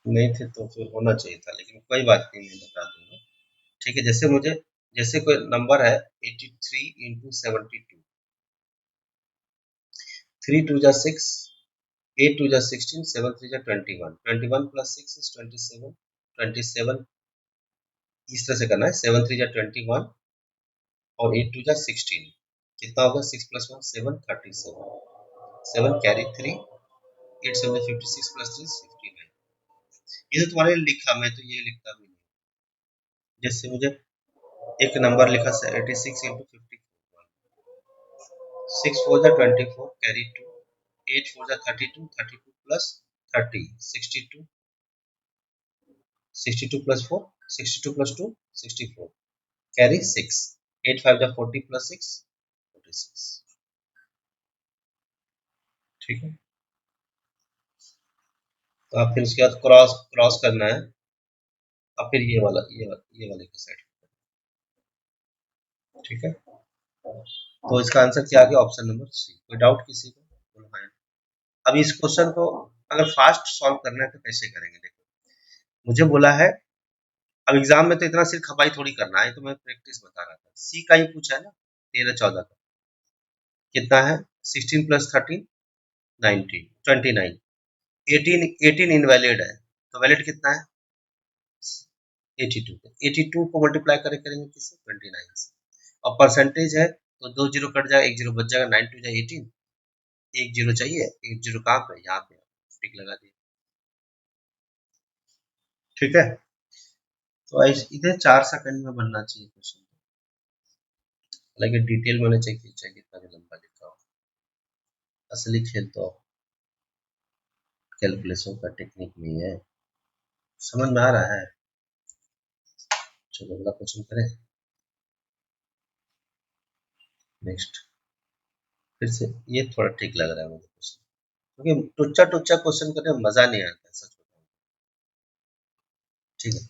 नहीं थे तो फिर होना चाहिए था, लेकिन कोई बात नहीं, मैं बता दूंगा, ठीक है। जैसे मुझे, जैसे कोई नंबर है 83 इंटू 72, 3 टू 6, 8 2 जा 16, 7 3 जा 21, 21 प्लस 6 इज 27, 27 इस तरह से करना है, 7 3 जा 21 और 8 2 जा 16, कितना होगा 6 प्लस 1 7, 37, 7 कैरी 3, 8 7 56 प्लस 3 59। ये तो तुम्हारे लिखा, मैं तो ये लिखता भी नहीं, जैसे मुझे एक नंबर लिखा 86 इंटू 50, 6 4 जा 24 कैरी 2, 8 4 जा 32, 32 प्लस 30 62, 62 प्लस 4 62 प्लस 2 64 कैरी 6, 8 5 जा 40 प्लस 6 46। ठीक है, तो आप फिर उसके बाद क्रॉस क्रॉस करना है, अब फिर ये वाले के साइड। ठीक है, तो इसका आंसर क्या आ गया, ऑप्शन नंबर सी। कोई डाउट किसी को, बोलो हाँ। अब इस क्वेश्चन को अगर फास्ट सॉल्व करना है तो कैसे करेंगे, देखो मुझे बोला है, अब एग्जाम में तो इतना सिर खपाई थोड़ी करना है, तो मैं प्रैक्टिस बता रहा था। सी का ही पूछा है ना, 13 14 का कितना है, 16 प्लस 13 19 29, 18 18 इनवैलिड है, तो वैलिड कितना है 82, 82 को मल्टीप्लाई करेंगे किससे 29 से, और परसेंटेज है तो 2 जीरो कट जाएगा, 1 जीरो बच जाएगा, 9 2 जा 18, एक जीरो चाहिए, एक जीरो कहाँ पे, यहाँ पे टिक लगा दिया। ठीक है, तो इधर 4 सेकंड में बनना चाहिए क्वेश्चन, हालांकि डिटेल मैंने चेक किया कितना भी लंबा लिखा हो, असली खेल तो कैलकुलेशन का टेक्निक नहीं है। समझ में आ रहा है, चलो अगला क्वेश्चन करें। नेक्स्ट, फिर से ये थोड़ा ठीक लग रहा है मुझे क्वेश्चन, क्योंकि टुच्चा टुच्चा क्वेश्चन करने में मजा नहीं आता, सच बताऊं। ठीक है,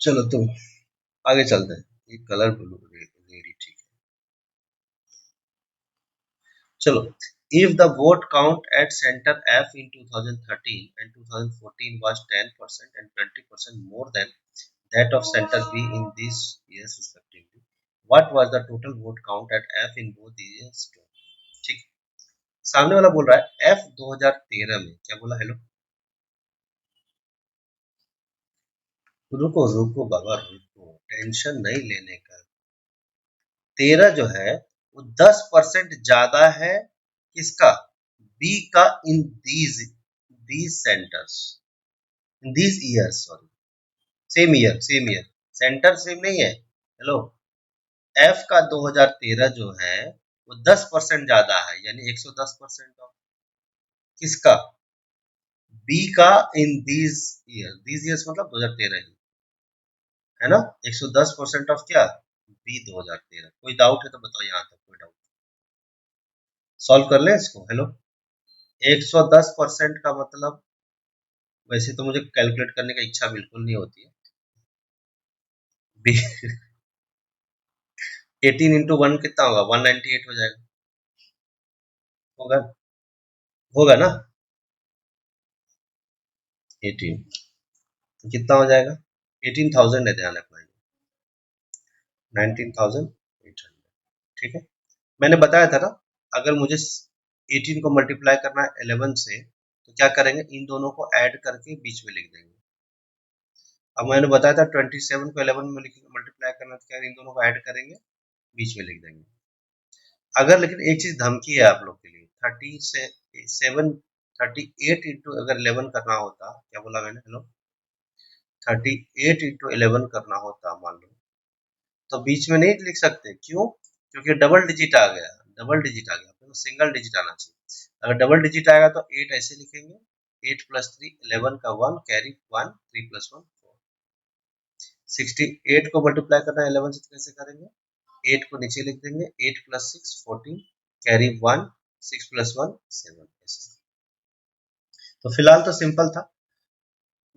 चलो तुम आगे चलते हैं, ये कलर ब्लू रेडी, ठीक है। चलो, if the vote count at center F in 2013 and 2014 was 10% and 20% more than that of center B in these years respectively, what was the total vote count at F in both years? ठीक है, सामने वाला बोल रहा है F 2013 में, क्या बोला, हेलो रुको रुको बाबा रुको, टेंशन नहीं लेने का। 13 जो है वो 10% ज्यादा है किसका, बी का, in these centres, in these years, sorry, same year, centre same नहीं है, हेलो। एफ का 2013 जो है वो 10% ज्यादा है, यानी 110% ऑफ किसका, बी का, इन दीज ईयर्स मतलब 2013 ही है ना, 110% ऑफ क्या, बी 2013। कोई डाउट है तो बताओ, यहाँ तक कोई डाउट, सॉल्व कर ले इसको, हेलो। 110% का मतलब, वैसे तो मुझे कैलकुलेट करने की इच्छा बिल्कुल नहीं होती है, 18 इंटू 1 कितना होगा, 198 हो जाएगा, होगा, होगा ना, 18 तो कितना हो जाएगा, 18,000 है, ध्यान रखना, 19,800। ठीक है, मैंने बताया था ना, अगर मुझे 18 को मल्टीप्लाई करना है 11 से, तो क्या करेंगे, इन दोनों को ऐड करके बीच में लिख देंगे। अब मैंने बताया था 27 को 11 में मल्टीप्लाई करना, तो क्या इन दोनों को ऐड करेंगे, बीच में लिख देंगे। अगर लेकिन एक चीज धमकी है आप लोग के लिए, 30 से 7 38 इंटू अगर 11 करना होता, क्या बोला मैंने, हेलो, 38 इंटू 11 करना होता मान लो, तो बीच में नहीं लिख सकते, क्यों, क्योंकि डबल डिजिट आ गया, डबल डिजिट आ गया, तो सिंगल डिजिट आना चाहिए। अगर डबल डिजिट आएगा तो 8 ऐसे लिखेंगे, 8 प्लस 3 11 का 1 कैरी 1 3 प्लस 1 4, 68 को मल्टीप्लाई करना है 11 से, तो कैसे करेंगे, 8 को नीचे लिख देंगे, 8 प्लस 6 14 कैरी 1 6 प्लस 1 7 ऐसे। तो फिलहाल तो सिंपल था,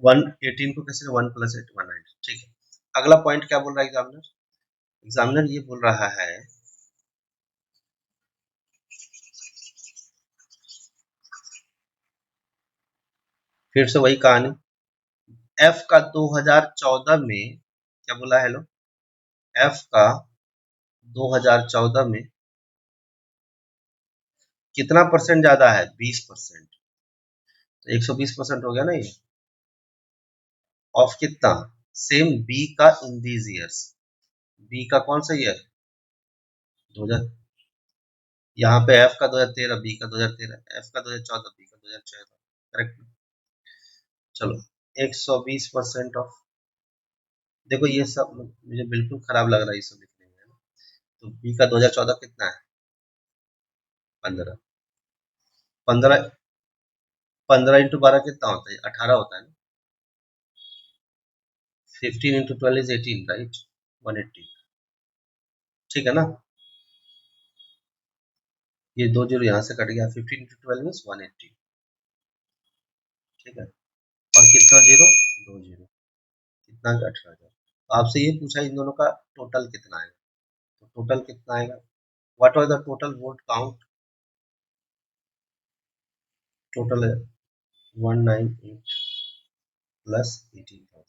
118 को कैसे 1 प्लस 8 190। ठीक है, अगला पॉइंट क्या बोल रहा है एग्जामिनर, एग्जामिनर ये बोल रहा है, फिर से वही कहानी, एफ का 2014 में, क्या बोला, हेलो, एफ का 2014 में कितना परसेंट ज्यादा है? 20%। तो 120% हो गया ना ये। ऑफ कितना? सेम बी का इन दीज ईयर्स। बी का कौन सा ईयर? 2000। यहाँ पे एफ का 2013, बी का 2013, एफ का 2014, बी का 2014। करेक्ट। चलो 120% ऑफ। देखो ये सब मुझे बिल्कुल खराब लग रहा है ये सब लिखने में, है ना। तो बी का 2014 कितना है? 15। 15। 15 × 12 कितना होता है? 18 होता है ना। 15 × 12 इज 18, राइट। 180। ठीक है ना। ये 2 जीरो यहाँ से कट गया। 15 × 12 इज 180। ठीक है। और कितना जीरो? 2 जीरो। कितना? 18,000। तो आपसे ये पूछा इन दोनों का टोटल कितना है। तो टोटल कितना आएगा? What was the total vote count? Total है 198 प्लस 18,000।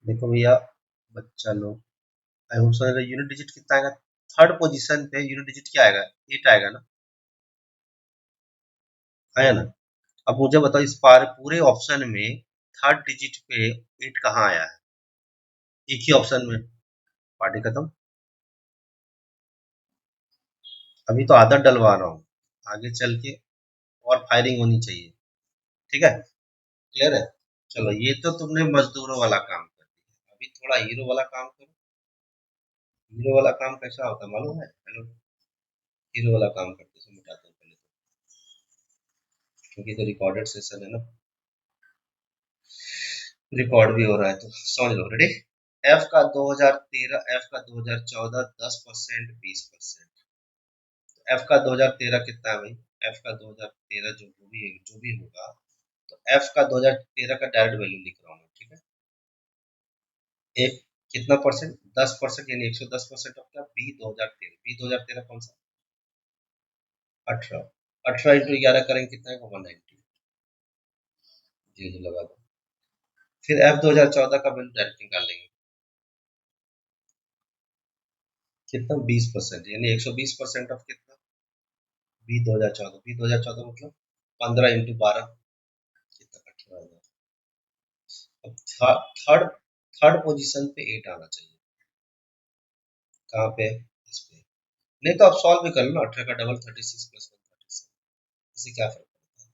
देखो भैया, बच्चा लोग, I hope so. Unit digit कितना आएगा? थर्ड पोजीशन पे यूनिट डिजिट क्या आएगा? 8 आएगा ना। आया ना। अब मुझे बताओ इस पार पूरे ऑप्शन में थर्ड डिजिट पे 8 कहाँ आया है? एक ही ऑप्शन में। पार्टी खत्म। अभी तो आदत डलवा रहा हूँ, आगे चल के और फायरिंग होनी चाहिए। ठीक है। क्लियर है। चलो ये तो तुमने मजदूरों वाला काम कर दिया, अभी थोड़ा हीरो वाला काम करो। हीरो वाला काम कैसा होता है मालूम है? हेलो। हीरो वाला काम करते हैं, मिटाते हैं पहले तो, क्योंकि तो रिकॉर्डेड सेशन है ना, रिकॉर्ड भी हो रहा है तो समझ लो। रेडी। एफ का 2013, एफ का 2014, 10%, 20%। एफ का 2013 कितना है भाई? एफ का 2013 जो भी होगा, तो एफ का 2013 का डायरेक्ट वैल्यू लिख रहा हूँ मैं, ठीक है। एक कितना परसेंट? 10%, यानी 110% ऑफ क्या? बी 2013। बी 2013 कौन सा? 18। 18 × 11 करेंगे कितना है? 190। जी जी लगा दो। फिर एफ 2014 का वैल्यू डायरेक्ट निकाल लेंगे। कितना? 20%, यानी 120% ऑफ कितना? बी 2014। बी 2014 मतलब 15 × 12 कितना? 18,000। अब थर्ड थर्ड पोजीशन पे 8 आना चाहिए। कहाँ पे? इस पे। नहीं तो आप सॉल्व भी कर लो ना। 18 का डबल 36 प्लस 137। इससे क्या फर्क पड़ता है?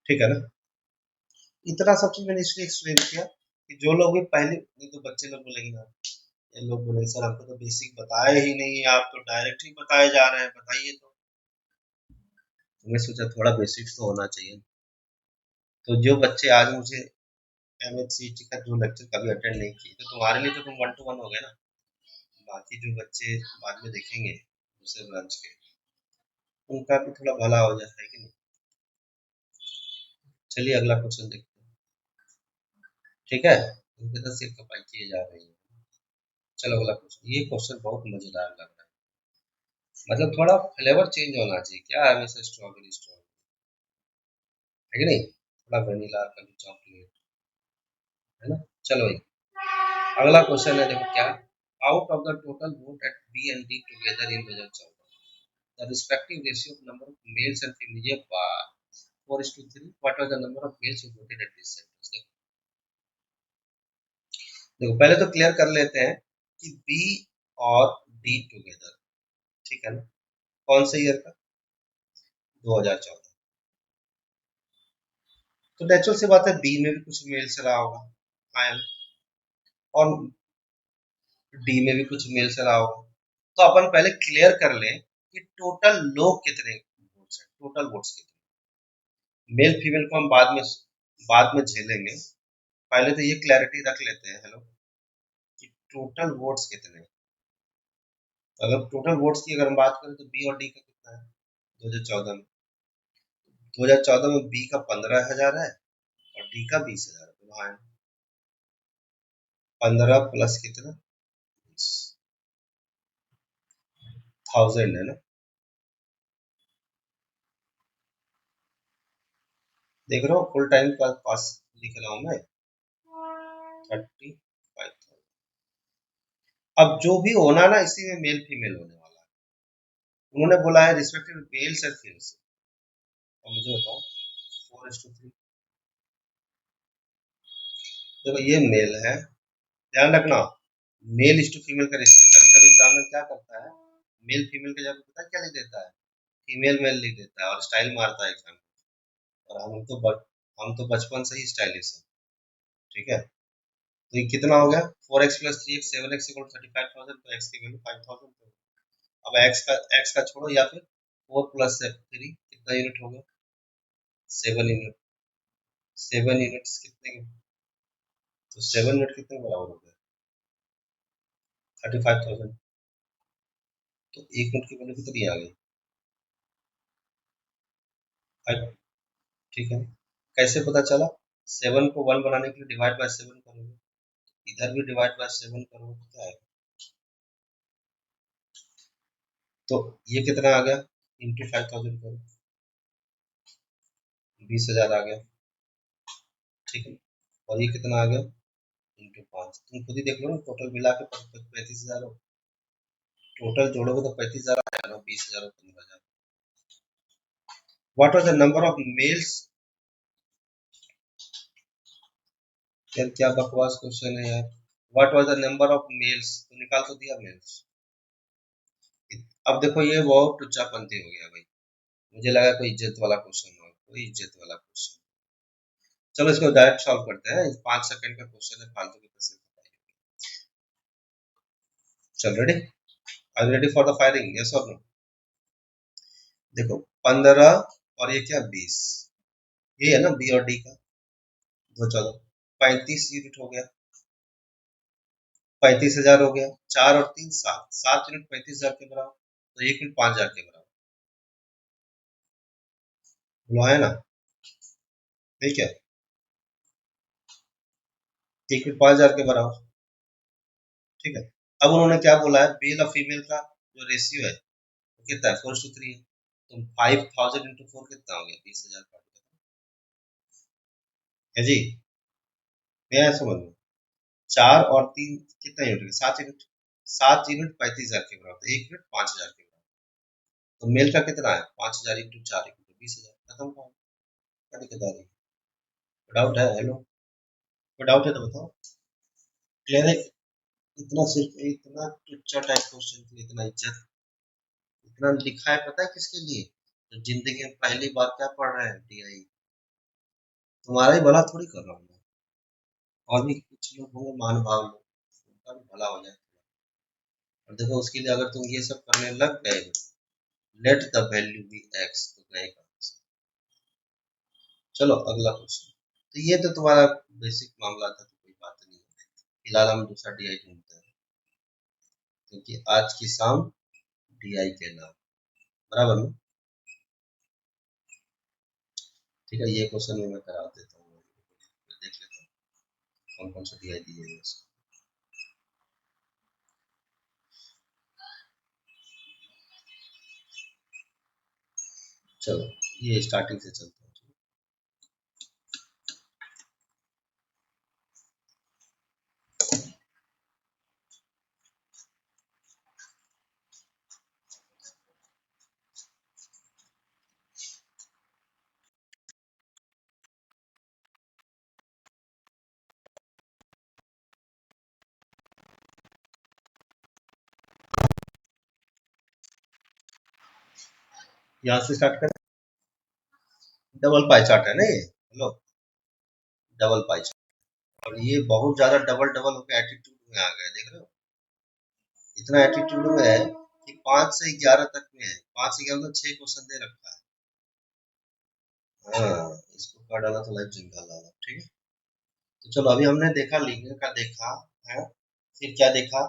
ठीक है ना। इतना सब चीज मैंने इसलिए एक्सप्लेन किया कि जो लोग भी पहले, नहीं तो बच्चे लोग बोलेंगे ना, ये लोग बोलेंगे सर हमको तो बेसिक बताया ही नहीं है, आप तो डायरेक्ट ही बताए जा रहे हैं, बताइए तो मैं सोचा थोड़ा बेसिक्स तो होना चाहिए। तो जो बच्चे आज मुझे एमएचसीटी का जो लेक्चर कभी अटेंड नहीं किए, तो तुम्हारे लिए तो तुम 1 to 1 हो गए ना। बाकी जो बच्चे बाद में देखेंगे दूसरे ब्रांच के, उनका भी थोड़ा भला हो जाता है कि नहीं। चलिए अगला क्वेश्चन देखते हैं। ठीक है। उनके तो सिर्फ कपाई किए जा रही है। चलो अगला क्वेश्चन। ये क्वेश्चन बहुत मजेदार लग रहा है। मतलब थोड़ा फ्लेवर चेंज होना चाहिए क्या, हमेशा स्ट्रॉबेरी स्ट्रॉबेरी, है कि नहीं? थोड़ा वेनिला, कभी चॉकलेट, है ना। चलो भाई अगला क्वेश्चन है, देखो क्या। Out of the total vote at B and D together in 2014, the respective ratio of number of males and female, ये 4:3, what was the number of males who voted at this centers. देखो पहले तो क्लियर कर लेते हैं कि बी और डी टुगेदर, ठीक है ना। कौन से ईयर का? 2014। तो नेचुरल सी बात है बी में भी कुछ मेल्स रहा होगा, हाँ, और डी में भी कुछ मेल्स रहा होगा। तो अपन पहले क्लियर कर लें कि टोटल लोग कितने वोट्स हैं, टोटल वोट्स कितने। मेल फीमेल को हम बाद में झेलेंगे। पहले तो ये क्लैरिटी रख लेते हैं, हेलो, कि टोटल वोट्स कितने हैं। तो अगर टोटल वोट्स की अगर हम बात करें तो बी और डी का कितना है? 2014 में, 2014 में बी का 15,000 है और डी का 20,000 है। तो वहां 15 प्लस कितना? 1000 है ना। देख रहे हो फुल टाइम का पास लिख रहा हूं मैं, 35,000। अब जो भी होना ना, इसी में मेल फीमेल होने वाला है। उन्होंने बोला है रिस्पेक्टिव मेल्स एंड फीमेल्स। अब मुझे बताओ 4:3। देखो ये मेल है, ध्यान रखना, मेल इज टू फीमेल का रेशियो। कभी कभी एग्जामिनर क्या करता है, मेल फीमेल के जगह पता है क्या लिख देता है, फीमेल मेल लिख देता है और स्टाइल मारता है एग्जाम। और हम तो बचपन से ही स्टाइलिश है, ठीक है। तो ये कितना हो गया, 4x plus 3x 7x equal 35,000, तो x की वैल्यू 5,000। अब x का छोड़ो, या फिर 4 प्लस 3 कितना यूनिट हो गया, 7 यूनिट। 7 यूनिट्स कितने के, तो 7 यूनिट कितने के बराबर हो गया, 35,000। तो एक मिनट की वैल्यू कितनी आ गई, 5। ठीक है, कैसे पता चला, 7 को 1 बनाने के लिए डिवाइड बाय 7 करोगे, इधर भी डिवाइड बाय 7 करोगे तो क्या आएगा, तो ये कितना आ गया, इंटू 5,000 करो, 20,000 आ गया। ठीक है, और ये कितना आ गया, इंटू 5। तुम खुद ही देख लो ना, टोटल मिला के 35,000 हो, टोटल जोड़ोगे तो 35,000 आएगा ना, 20,000 और 15,000। What was the number of mails, यार क्या बकवास क्वेश्चन है यार। What was the number of mails, तो निकाल तो दिया मेल्स। अब देखो ये बहुत टुच्चापंती हो गया भाई, मुझे लगा कोई इज्जत वाला क्वेश्चन हो, कोई इज्जत वाला क्वेश्चन। चलो इसको डायरेक्ट सॉल्व करते हैं, 5 सेकंड का क्वेश्चन है, फालतू के पैसे। चल ready, are you ready for the firing, yes और नो। देखो 15 और ये क्या 20, ये है ना बी और डी का, तो चलो 35 यूनिट हो गया, 35,000 हो गया, 4 और 3 7, 7 यूनिट 35,000 के बराबर, तो 1 यूनिट 5,000 के बराबर, बोलो है ना, ठीक है, 1 यूनिट 5,000 के बराबर। ठीक है, अब उन्होंने क्या बोला है, मेल और फीमेल का जो रेशियो है वो कितना है, 4:3 है, तो 5,000 इंटू 4 कितना हो गया, 20,000 का है जी। मैं समझ में, 4 और 3 कितना यूनिट, 7 यूनिट, 7 यूनिट 35,000 के बराबर, तो 1 यूनिट 5,000 के बराबर। तो मेल का कितना है, 5,000 इंटू 4 इंटू 20,000, खत्म कहानी, क्या दिक्कत आ रही है, डाउट है, हेलो, कोई डाउट है तो बताओ, क्लियर है। इतना सिर्फ इतना टुच्चा टाइप क्वेश्चन के लिए इतना इज्जत, इतना लिखा है पता है किसके लिए, तो जिंदगी में पहली बार क्या पढ़ रहे हैं, डीआई। तुम्हारा ही भला थोड़ी कर रहा हूँ मैं, और भी कुछ लोग होंगे महानुभाव लोग, उनका भी भला हो जाए। और देखो उसके लिए अगर तुम ये सब करने लग गए, let the value be X, तो गए कहाँ से। चलो अगला क्वेश्चन, तो ये तो तुम्हारा बेसिक मामला था, तो कोई बात नहीं है। फिलहाल हम दूसरा डीआई ढूंढते हैं, क्योंकि आज की शाम डीआई के नाम, बराबर ना। ठीक है, ये क्वेश्चन भी मैं करा देता हूँ, देख लेता हूँ कौन कौन सा डीआई दिए हैं इसको। चलो ये स्टार्टिंग से चलते हैं। यहाँ से स्टार्ट करें, डबल पाई चार्ट है ना ये, हेलो, डबल पाई चार्ट, और ये बहुत ज्यादा डबल डबल होकर एटीट्यूड में आ गया, देख रहे हो, इतना एटीट्यूड में है कि 5 से 11 तक में है, 5 से 11 तक 6 क्वेश्चन दे रखा है। हाँ, इसको कर डाला तो लाइफ जिंदा लाला, ठीक है। तो चलो अभी हमने देखा, लीनियर का देखा है, फिर क्या देखा,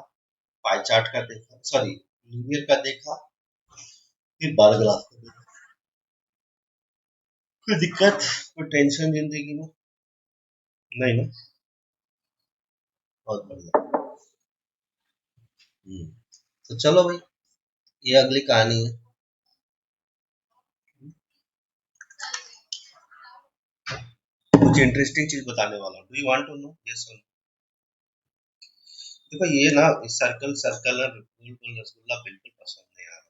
पाई चार्ट का देखा, सॉरी लीनियर का देखा, फिर बार ग्राफ का देखा। कोई दिक्कत, कोई टेंशन जिंदगी में नहीं ना, बहुत बढ़िया। तो चलो भाई, ये अगली कहानी है। कुछ इंटरेस्टिंग चीज बताने वाला हूँ, do you want to know, yes और नो। देखो ये ना सर्कल सर्कल और गोल गोल रसगुल्ला बिल्कुल पसंद नहीं आ रहा,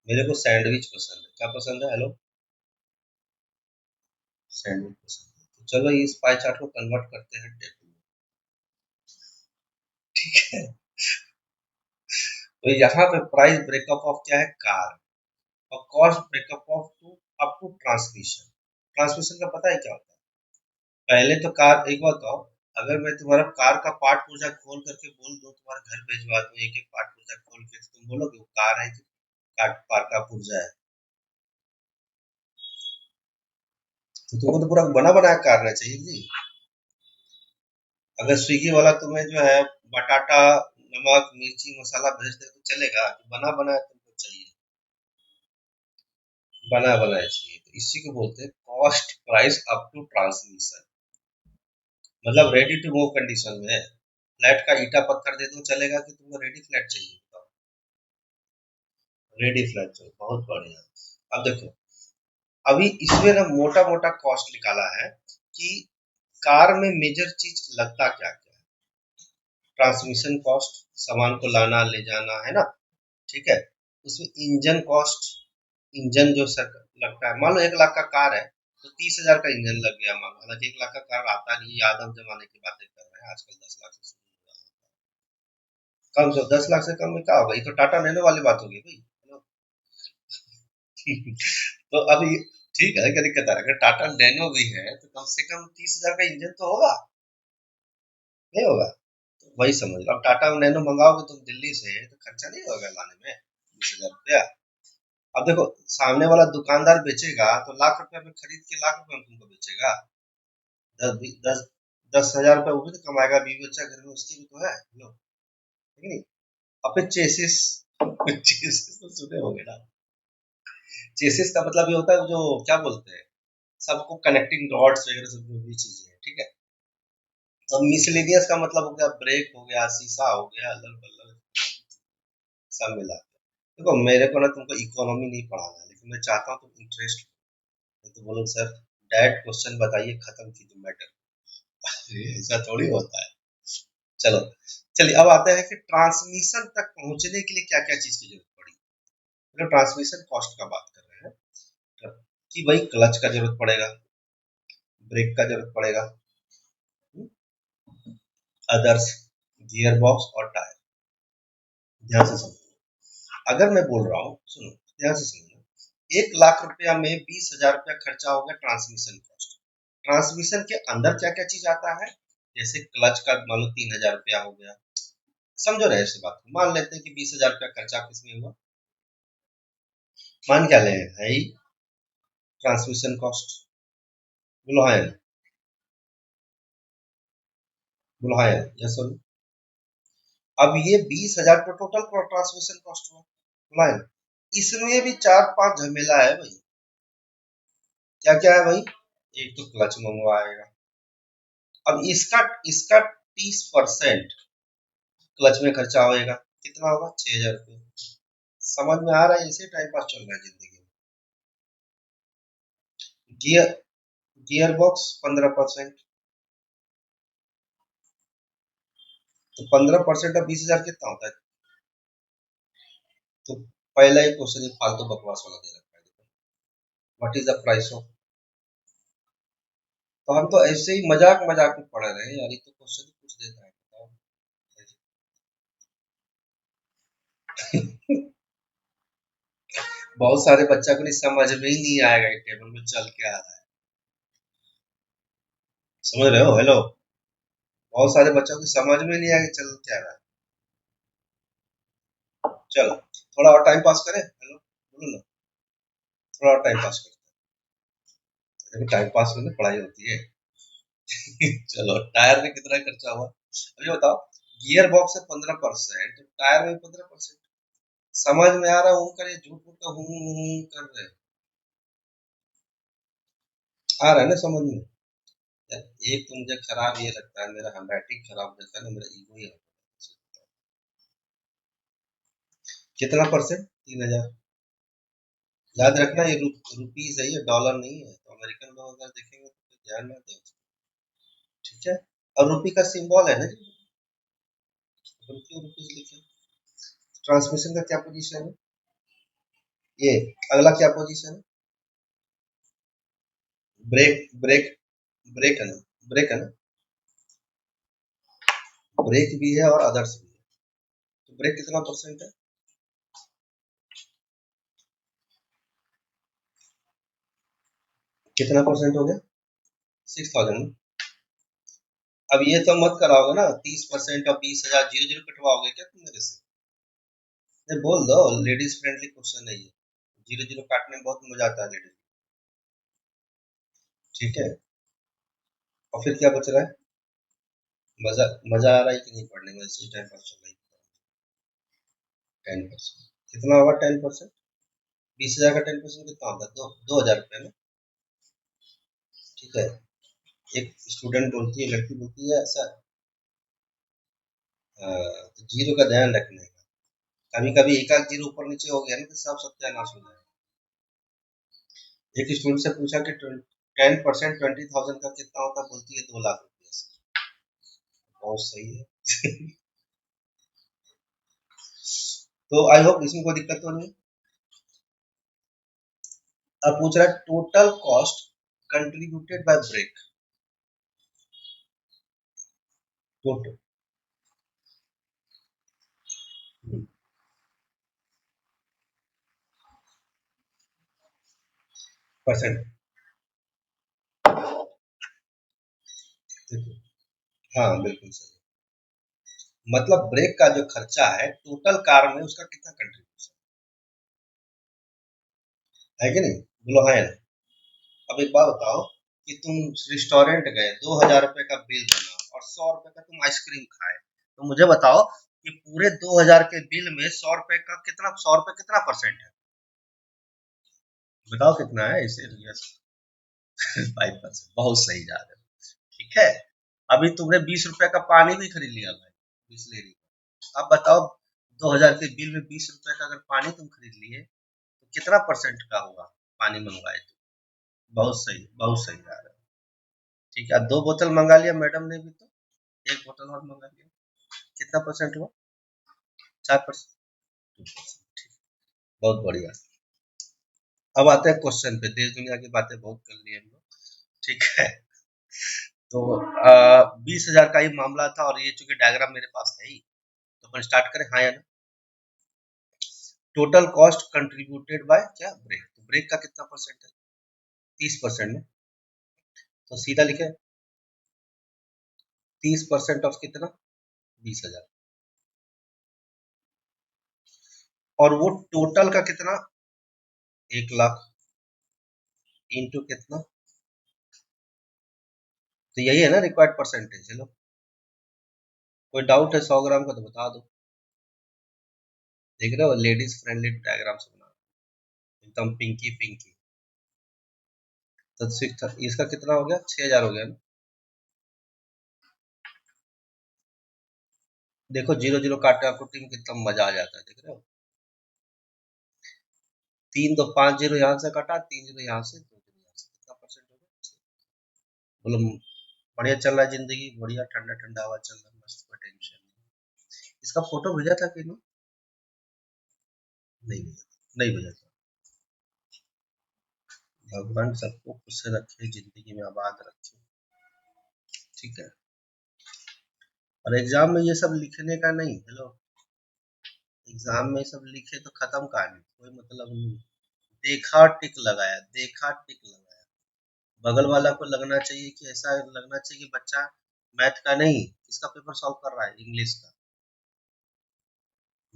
मेरे को सैंडविच पसंद है। क्या पसंद है? हेलो, सैंडविच पसंद है। तो चलो इस पाई चार्ट को कन्वर्ट करते हैं टेबल में, ठीक है। तो यहाँ पे प्राइस ब्रेकअप ऑफ क्या है? कार। और cost breakup of to up to transmission. Transmission का पता है क्या होता है? पहले तो कार, एक बात बताओ, अगर मैं तुम्हारा कार का पार्ट पुर्जा खोल करके बोल दूं, तुम्हारे घर भेजवा दूं एक एक पार्ट पुर्जा खोल के, तो तुम बोलोगे वो कार है कि कार पार्ट का पुर्जा है? तो तुमको तो पूरा बना बनाया कार रहना चाहिए जी। अगर स्विगी वाला तुम्हें जो है बटाटा, नमक, मिर्ची, मसाला भेज दे तो चलेगा, कि बना बनाया तुमको चाहिए? बना बनाया चाहिए। तो इसी को बोलते हैं cost price up to transmission. मतलब रेडी टू मूव कंडीशन में है। फ्लैट का ईटा पत्थर दे दो चलेगा, कि तुमको रेडी फ्लैट चाहिए? बताओ। रेडी फ्लैट चाहिए, बहुत बढ़िया। अब देखो, अभी इसमें ना मोटा मोटा कॉस्ट निकाला है कि कार में मेजर चीज लगता क्या क्या है। ट्रांसमिशन कॉस्ट, सामान को लाना ले जाना, है ना, ठीक है। उसमें इंजन कॉस्ट, इंजन जो सर लगता है, मान लो 1 लाख का कार है तो 30,000 का इंजन लग गया, मान लो। हालांकि 1 लाख का कार आता नहीं, यादव जमाने की बातें कर रहे हैं, आजकल 10 लाख से शुरू हो रहा है। कम से 10 लाख से कम में क्या होगा? ये तो टाटा नैनो वाली बात होगी भाई। तो अभी ठीक है, क्या दिक्कत है? अगर टाटा नैनो भी है तो कम से कम 30,000 का इंजन तो होगा, नहीं होगा? तो वही समझ लो, अब टाटा नैनो मंगाओगे तुम दिल्ली से तो खर्चा नहीं होगा लाने में 20,000 रुपया। अब देखो, सामने वाला दुकानदार बेचेगा तो लाख रुपए में खरीद के लाख रुपए में तुमको बेचेगा। दस 10,000 रुपये वो भी तो कमाएगा, बीवी बच्चा घर में उसकी भी तो है लो, है कि नहीं? अब फिर चेसिस, चेसिस तो सुने होंगे ना। चेसिस का मतलब ये होता है जो, क्या बोलते हैं, सबको कनेक्टिंग रॉड्स वगैरह सब जो भी चीजें हैं, ठीक है। तो मिसलेनियस का मतलब हो गया ब्रेक हो गया, शीशा हो गया, अगल बगल सब मिला के। देखो मेरे को ना तुमको इकोनॉमी नहीं पढ़ाना है, लेकिन मैं चाहता हूँ तुम इंटरेस्ट, तो बोलो सर डायरेक्ट क्वेश्चन बताइए, खत्म कीजिए मैटर। ऐसा थोड़ी होता है। चलो, चलिए अब आते हैं कि ट्रांसमिशन तक पहुंचने के लिए क्या क्या चीज की जरूरत पड़ी। मतलब ट्रांसमिशन कॉस्ट का बात कर रहे हैं, तो कि भाई क्लच का जरूरत पड़ेगा, ब्रेक का जरूरत पड़ेगा, अदर्स, गियर बॉक्स और टायर। ध्यान से समझो, अगर मैं बोल रहा हूँ, सुनो ध्यान से समझो, 1 लाख रुपया में 20,000 रुपया खर्चा हो गया ट्रांसमिशन कॉस्ट। ट्रांसमिशन के अंदर क्या क्या चीज आता है? जैसे क्लच का मान लो 3,000 रुपया हो गया, समझो रहे इस बात को। मान लेते हैं कि 20,000 रुपया खर्चा किसमें हुआ, मान क्या ले, है ही ट्रांसमिशन कॉस्ट। बोलो हाँ या नहीं? बोलो हाँ या नहीं? यस और नो? अब ये 20,000 तो टोटल ट्रांसमिशन कॉस्ट हुआ, बोला है ना? इसमें भी चार पांच झमेला है भाई। क्या क्या है भाई? एक तो क्लच मंगवाएगा, अब इसका इसका 30% क्लच में खर्चा होएगा, कितना होगा? 6,000 रुपये। समझ में आ रहा है? इसे टाइम पास चल रहा है जिंदगी में। Gear gear box 15%। तो 15% ऑफ 20,000 कितना होता है? तो पहला ही क्वेश्चन फालतू बकवास वाला दे रखा है, what is the price of. तो हम तो ऐसे ही मजाक मजाक में पढ़ रहे हैं यार, ये तो क्वेश्चन पूछ देता है, बताओ। बहुत सारे बच्चा को नहीं समझ में ही नहीं आएगा ये टेबल में चल क्या रहा है। समझ रहे हो? हेलो, बहुत सारे बच्चों को समझ में नहीं आएगा चल क्या रहा है। चलो थोड़ा और टाइम पास करें, हेलो बोलो ना, थोड़ा और टाइम पास करते हैं, टाइम पास में ना पढ़ाई होती है। चलो, टायर में कितना खर्चा हुआ अभी बताओ। गियर बॉक्स है 15%, तो टायर में 15%। समझ में आ रहा हूँ करे, झूठ मूठ का हूँ कर रहे हैं। आ रहा है ना समझ में? यार, एक तो मुझे खराब ये लगता है, मेरा हैंडराइटिंग खराब रहता है ना, मेरा ईगो ही कितना परसेंट? 3,000। याद रखना ये रुपीज है, ये डॉलर नहीं है, तो अमेरिकन लोग अगर देखेंगे तो ध्यान ना दें, ठीक है। और रुपी का सिंबल है ना जी, तो क्यों रुपीज लिखे? ट्रांसमिशन का क्या पोजीशन है? ये अगला क्या पोजीशन है? ब्रेक ब्रेक ब्रेक है ना, ब्रेक है ना, ब्रेक भी है और अदर्स भी है। तो ब्रेक कितना परसेंट है? कितना परसेंट हो गया? 6000। अब ये तो मत कराओगे ना 30% और 20,000 जीरो जीरो कटवाओगे क्या तुम मेरे से? नहीं बोल दो, लेडीज फ्रेंडली क्वेश्चन है ये, जीरो जीरो काटने में बहुत मजा आता है लेडीज। ठीक है, और फिर क्या बच रहा है? मजा मजा आ रहा है कि नहीं पढ़ने में? इसी टाइम पर चल रही 10%, कितना होगा 10%? 20,000 का 10% कितना होगा? 2,000 रुपये ना। ठीक है, एक स्टूडेंट बोलती है, लड़की बोलती है ऐसा, तो जीरो का ध्यान रखने का, कभी कभी एक आध जीरो ऊपर नीचे हो गया ना तो सब सत्यानाश हो जाएगा। एक स्टूडेंट से पूछा कि 10% 20,000 का कितना होता, बोलती है 2 लाख रुपये से। बहुत सही है। तो आई होप इसमें कोई दिक्कत तो नहीं। अब पूछ रहा है total cost contributed by brick, total percent. हाँ बिल्कुल सही, मतलब ब्रेक का जो खर्चा है टोटल कार में उसका कितना कंट्रीब्यूशन है कि नहीं? बोलो हाँ या नहीं। अब एक बात बताओ कि तुम रेस्टोरेंट गए, 2,000 रुपए का बिल बना और 100 रुपए का तुम आइसक्रीम खाए, तो मुझे बताओ कि पूरे 2,000 के बिल में 100 रुपए का कितना, 100 रुपए कितना परसेंट है? बताओ कितना है इसे? 5%। बहुत सही जा रहे हो। ठीक है, अभी तुमने 20 रुपए का पानी भी खरीद लिया भाई, बिस्लेरी। अब बताओ 2,000 के बिल में 20 रुपए का अगर पानी तुम खरीद लिए तो कितना परसेंट का होगा? पानी मंगवाए तो। बहुत सही, बहुत सही जा रहा है। ठीक है, 2 बोतल मंगा लिया मैडम ने भी, तो 1 बोतल और मंगा लिया, कितना परसेंट हुआ? 4%। बहुत बढ़िया। अब आते हैं क्वेश्चन पे, देश दुनिया की बातें बहुत कर ली हम लोग। ठीक है, तो 20,000 का ही मामला था और ये चूंकि डायग्राम मेरे पास है ही, तो अपन स्टार्ट करें हाँ या ना? टोटल कॉस्ट कंट्रीब्यूटेड बाय क्या? ब्रेक। तो ब्रेक का कितना परसेंट है? 30% में, तो सीधा लिखे 30% ऑफ कितना? 20,000। और वो टोटल का कितना? 1 लाख इंटू कितना? तो यही है ना रिक्वायर्ड परसेंटेज। चलो, कोई डाउट है 100 ग्राम का तो बता दो। देख रहे हो, लेडीज फ्रेंडली डायग्राम से बना, एकदम पिंकी पिंकी। तो इसका कितना हो गया? 6,000 हो गया ना। देखो जीरो जीरो काटा कुटी में कितना मजा आ जाता है, देख रहे हो? 3 तो 5 जीरो यहाँ से कटा, 3 जीरो यहाँ से, 2 जीरो यहाँ से, कितना परसेंट हो गया? बोलो, बढ़िया चल रहा है जिंदगी, बढ़िया ठंडा ठंडा हवा चल रहा है, मस्त, कोई टेंशन नहीं। इसका फोटो भेजा था कि नहीं? नहीं भेजा, नहीं भेजा था। भगवान सबको खुश रखे, जिंदगी में आबाद रखे। ठीक है, और एग्जाम में ये सब लिखने का नहीं। हेलो, एग्जाम में सब लिखे तो खत्म कहानी, कोई मतलब नहीं। देखा टिक लगाया, देखा टिक लगाया, बगल वाला को लगना चाहिए कि ऐसा लगना चाहिए कि बच्चा मैथ का नहीं, इसका पेपर सॉल्व कर रहा है, इंग्लिश का।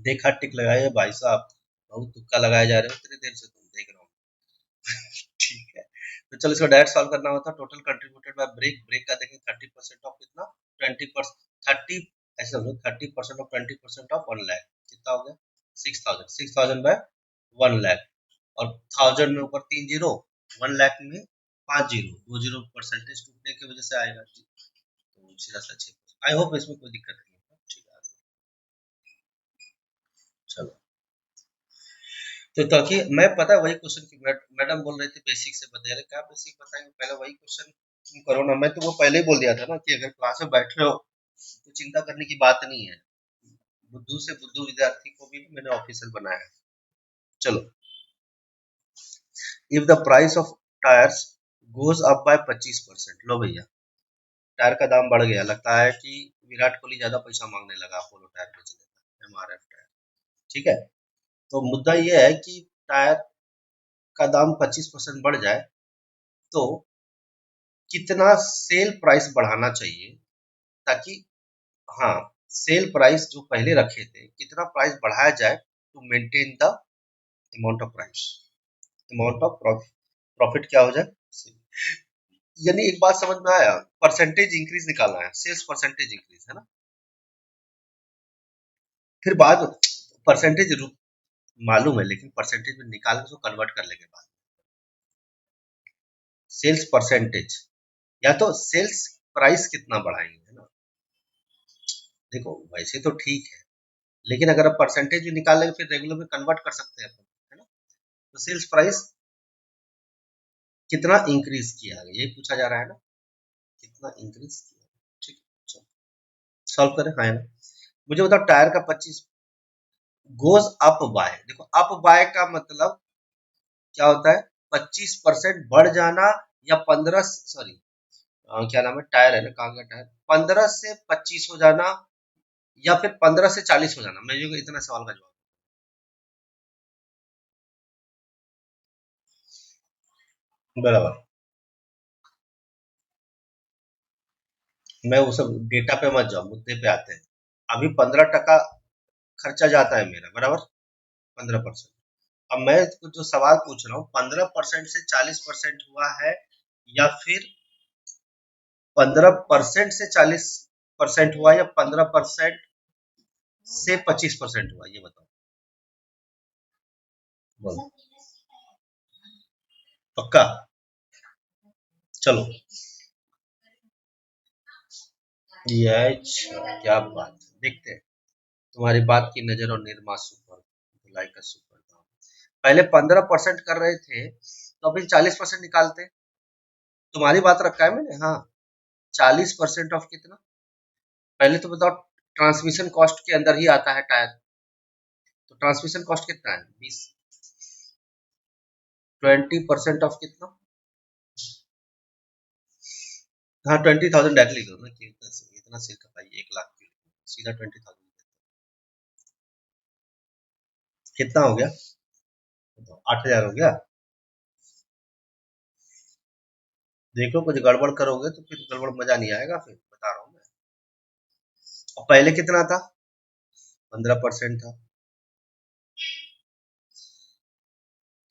देखा टिक लगाया भाई साहब, बहुत तुक्का लगाए जा रहे हो इतनी देर से, तुम देख रहा हूँ। ठीक है, तो चलो इसको डायरेक्ट सॉल्व करना होता। Total contributed by brick, brick का देखें 30% ऑफ कितना? 20%, 30, ऐसा समझो 30% ऑफ 20% ऑफ 1 लाख, कितना हो गया? 6,000। 6,000 बाय 1 लाख, और 1000 में ऊपर 3 जीरो, 1 लाख में 5 जीरो, 2 जीरो परसेंटेज टूटने की वजह से आएगा जी। तो सीधा सा 6%। आई होप इसमें कोई दिक्कत नहीं है। ठीक है, चलो। तो ताकि मैं पता है वही क्वेश्चन की मैडम बोल रही थी बेसिक से बताइए, अरे क्या बेसिक बताएंगे, पहले वही क्वेश्चन तुम करो ना। मैं तुमको पहले ही बोल दिया था ना कि अगर क्लास में बैठ रहे हो तो चिंता करने की बात नहीं है। बुद्धू से बुद्धू विद्यार्थी को भी मैंने ऑफिसर बनाया है। चलो, if the price of tyres goes up by 25%, लो भैया टायर का दाम बढ़ गया, लगता है कि विराट कोहली ज्यादा पैसा मांगने लगा अपोलो टायर बेचने का, एमआरएफ टायर। ठीक है, तो मुद्दा ये है कि टायर का दाम 25% बढ़ जाए तो कितना सेल प्राइस बढ़ाना चाहिए, ताकि, हाँ, सेल प्राइस जो पहले रखे थे कितना प्राइस बढ़ाया जाए to maintain the amount of price, amount of profit क्या हो जाए। यानी एक बात समझ में आया, परसेंटेज इंक्रीज निकालना है, सेल्स परसेंटेज इंक्रीज है ना, फिर बाद परसेंटेज मालूम है, लेकिन परसेंटेज में निकाल के उसको कन्वर्ट कर लेंगे बाद, सेल्स परसेंटेज या तो सेल्स प्राइस कितना बढ़ाएंगे, है ना। देखो वैसे तो ठीक है, लेकिन अगर आप परसेंटेज भी निकाल लेंगे फिर रेगुलर में कन्वर्ट कर सकते हैं अपन, है ना। तो सेल्स प्राइस कितना इंक्रीज किया है यही पूछा जा रहा है ना, कितना इंक्रीज किया। ठीक, चलो सॉल्व करें, हाँ है ना। मुझे बताओ टायर का 25 गोज अप बाय, देखो अप बाय का मतलब क्या होता है, 25% बढ़ जाना, या 15, सॉरी क्या नाम है, टायर है ना, कहाँ का टायर, 15 से 25 हो जाना, या फिर 15 से 40 हो जाना। मैं ये इतना सवाल का जवाब, बराबर। मैं वो सब डेटा पे मत जाओ, मुद्दे पे आते हैं। अभी 15% खर्चा जाता है मेरा, बराबर, 15%। अब मैं जो सवाल पूछ रहा हूँ, 15% से 40% हुआ है, या फिर 15% से 40% हुआ, या 15% से 25% हुआ, ये बताओ, बोलो पक्का। चलो ये अच्छा, क्या बात है, देखते हैं तुम्हारी बात की नजर और निर्मा सुपर, धुलाई का सुपर दाम। पहले 15% कर रहे थे तो अभी 40% निकालते, तुम्हारी बात रखा है मैंने, हाँ। 40% ऑफ कितना, पहले तो बताओ, ट्रांसमिशन कॉस्ट के अंदर ही आता है टायर, तो ट्रांसमिशन कॉस्ट कितना है, 20, 20% ऑफ कितना, हाँ 20,000 डायरेक्ट लिख दो ना, कि इतना सिर खपाई 1 लाख की, सीधा 20,000, कितना हो गया, 8,000 हो गया। देखो कुछ गड़बड़ करोगे तो फिर गड़बड़ मजा नहीं आएगा, फिर बता रहा हूँ मैं। और पहले कितना था, 15% था,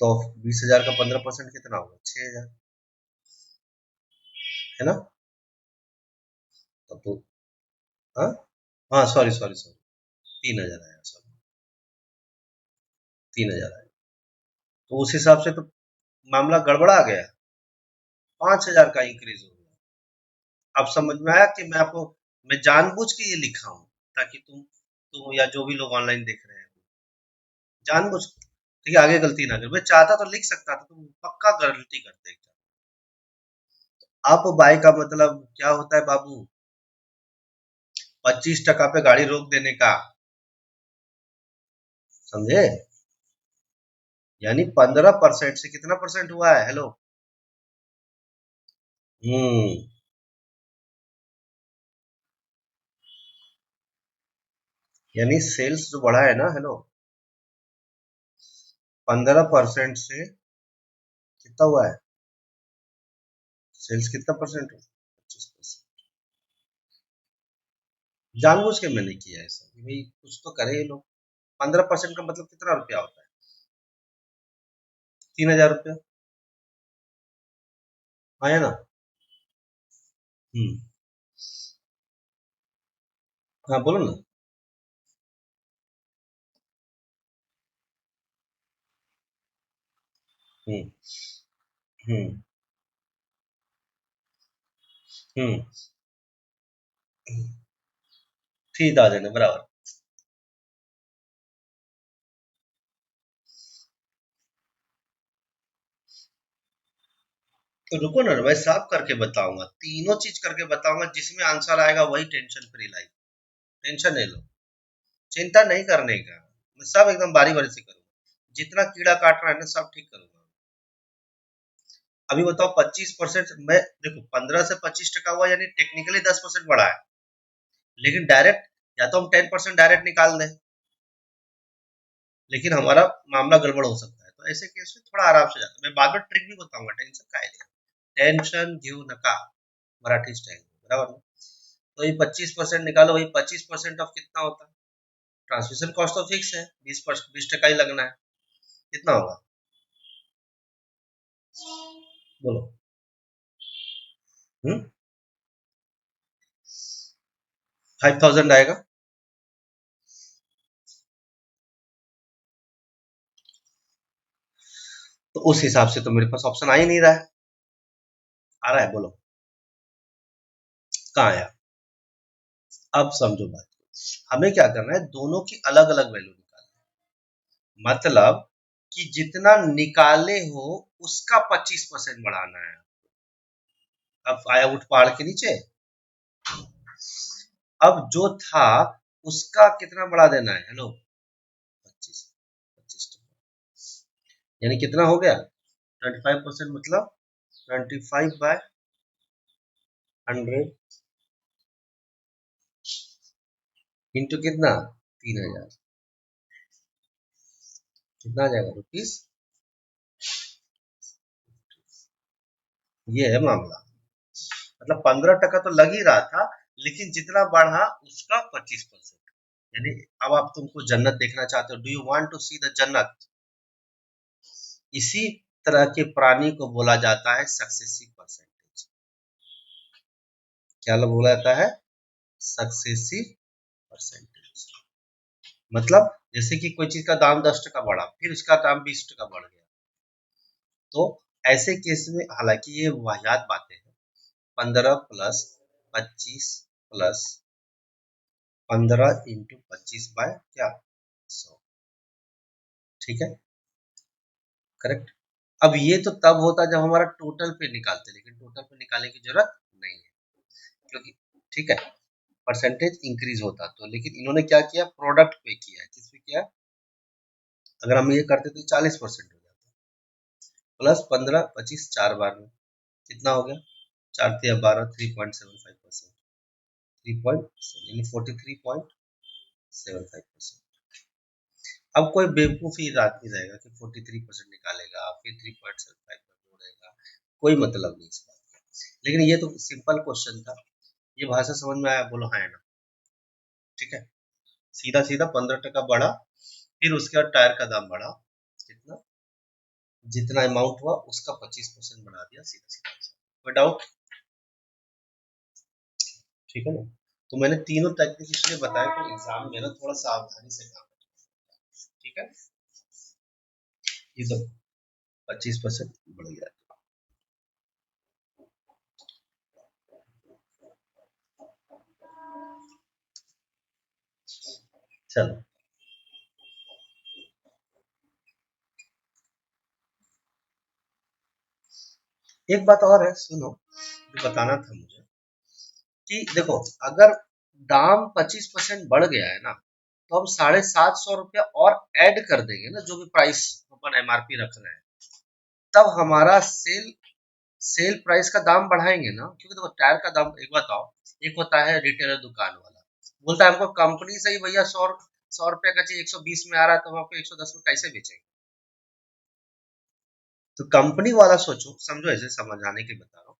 तो 20,000 का 15% कितना होगा, 6,000, है ना। तब तो, हाँ, हाँ सॉरी सॉरी सॉरी, 3,000 आया, सॉरी 3,000 आया, तो उस हिसाब से तो मामला गड़बड़ा गया, 5,000 का इंक्रीज हो गया। अब समझ में आया कि मैं आपको, मैं जानबूझ के ये लिखा हूँ, ताकि तुम या जो भी लोग ऑनलाइन देख रहे हैं, जानबूझ, ठीक है, आगे गलती ना कर, मैं चाहता तो लिख सकता था, तुम पक्का गलती करते। अप बाय का मतलब क्या होता है बाबू, 25% पे गाड़ी रोक देने का, समझे, यानी 15% से कितना परसेंट हुआ है, हेलो। हम्म, यानी सेल्स जो बढ़ा है ना, हेलो, 15% से कितना हुआ है, सेल्स कितना परसेंट हुआ, 25%। जानबूझ के मैंने किया है ऐसा, कि भाई कुछ तो करे ये लोग। 15% का मतलब कितना रुपया होता है, 3,000 रुपया, आया ना। हम्म, हाँ बोलो ना। हम्म, हम्म, 3,000 है, बराबर। तो रुको ना, मैं साफ करके बताऊंगा, तीनों चीज करके बताऊंगा, जिसमें आंसर आएगा वही टेंशन फ्री लाइफ, टेंशन नहीं लो, चिंता नहीं करने का, मैं सब एकदम बारी बारी से करूंगा, जितना कीड़ा काट रहा है ना सब ठीक करूंगा। अभी बताओ 25%, मैं देखो 15 से 25% हुआ यानी टेक्निकली 10% बढ़ा है, लेकिन डायरेक्ट या तो हम 10% डायरेक्ट निकाल दें, लेकिन हमारा मामला गड़बड़ हो सकता है, तो ऐसे केस में थोड़ा आराम से जाता है। मैं बाद में ट्रिक भी बताऊंगा, टेंशन का है, टेंशन घेऊ नका, मराठी स्टाइल, बराबर ना? तो ये 25% निकालो, वही 25% ऑफ कितना होता है, ट्रांसमिशन कॉस्ट तो फिक्स है, 20% ही लगना है, कितना होगा बोलो? 5000 आएगा। तो उस हिसाब से तो मेरे पास ऑप्शन आ ही नहीं रहा है, आ रहा है बोलो, कहाँ आया? अब समझो बात, हमें क्या करना है, दोनों की अलग अलग वैल्यू निकालना, मतलब कि जितना निकाले हो उसका 25% बढ़ाना है। अब आया उठ पहाड़ के नीचे, अब जो था उसका कितना बढ़ा देना है, हेलो 25, यानी कितना हो गया 25%, मतलब 25/100 इंटू कितना 3000, कितना आ जाएगा रुपीस, ये है मामला। मतलब 15% तो लग ही रहा था, लेकिन जितना बढ़ा उसका 25%, यानी अब आप तुमको जन्नत देखना चाहते हो, do you want to see the जन्नत, इसी तरह के प्राणी को बोला जाता है सक्सेसिव परसेंटेज। क्या बोला जाता है? Successive percentage. मतलब जैसे कि कोई चीज का दाम 10% बढ़ा, फिर उसका दाम 20% बढ़ गया, तो ऐसे केस में, हालांकि ये वाहियात बातें हैं, 15+25+15 × 25 बाय क्या 100, ठीक है, करेक्ट। अब ये तो तब होता जब हमारा टोटल पे निकालते, लेकिन टोटल पे निकालने की जरूरत नहीं है, क्योंकि ठीक है परसेंटेज इंक्रीज होता तो, लेकिन इन्होंने क्या किया, प्रोडक्ट पे किया है, किस पे किया? अगर हम ये करते तो 40% हो जाता, प्लस 15 25 4 बार में कितना हो गया, 4×3 = 12, 3.75%, 3.7 यानी 43.75%। अब कोई बेवकूफी आदमी रहेगा कि 43% निकालेगा फिर 3.75 जोड़ेगा, कोई मतलब नहीं इस बात का, लेकिन ये तो सिंपल क्वेश्चन था, ये भाषा समझ में आया, बोलो हाँ है ना? ठीक है, सीधा सीधा 15% बढ़ा, फिर उसके बाद टायर का दाम बढ़ा, कितना, जितना अमाउंट हुआ उसका 25% बढ़ा दिया, सीधा सीधा, कोई डाउट? ठीक है ना? तो मैंने तीनों टेक्निक इसलिए बताया कि एग्जाम में ना थोड़ा सावधानी से काम, ठीक है, ये तो 25% बढ़ गया। चलो एक बात और है, सुनो, जो बताना था मुझे, कि देखो अगर दाम 25% बढ़ गया है ना, तो हम 750 रुपया और ऐड कर देंगे ना, जो भी प्राइस अपन एमआरपी रख रहे हैं, तब हमारा सेल सेल प्राइस का दाम बढ़ाएंगे ना, क्योंकि देखो टायर का दाम, एक बताओ, एक होता है रिटेलर दुकान वाला, बोलता है हमको कंपनी से ही भैया 100 रुपए का चीज 120 में आ रहा है, तो हम आपको 110 में कैसे बेचेंगे? तो कंपनी वाला सोचो समझो, ऐसे समझाने के बता रहा हूँ,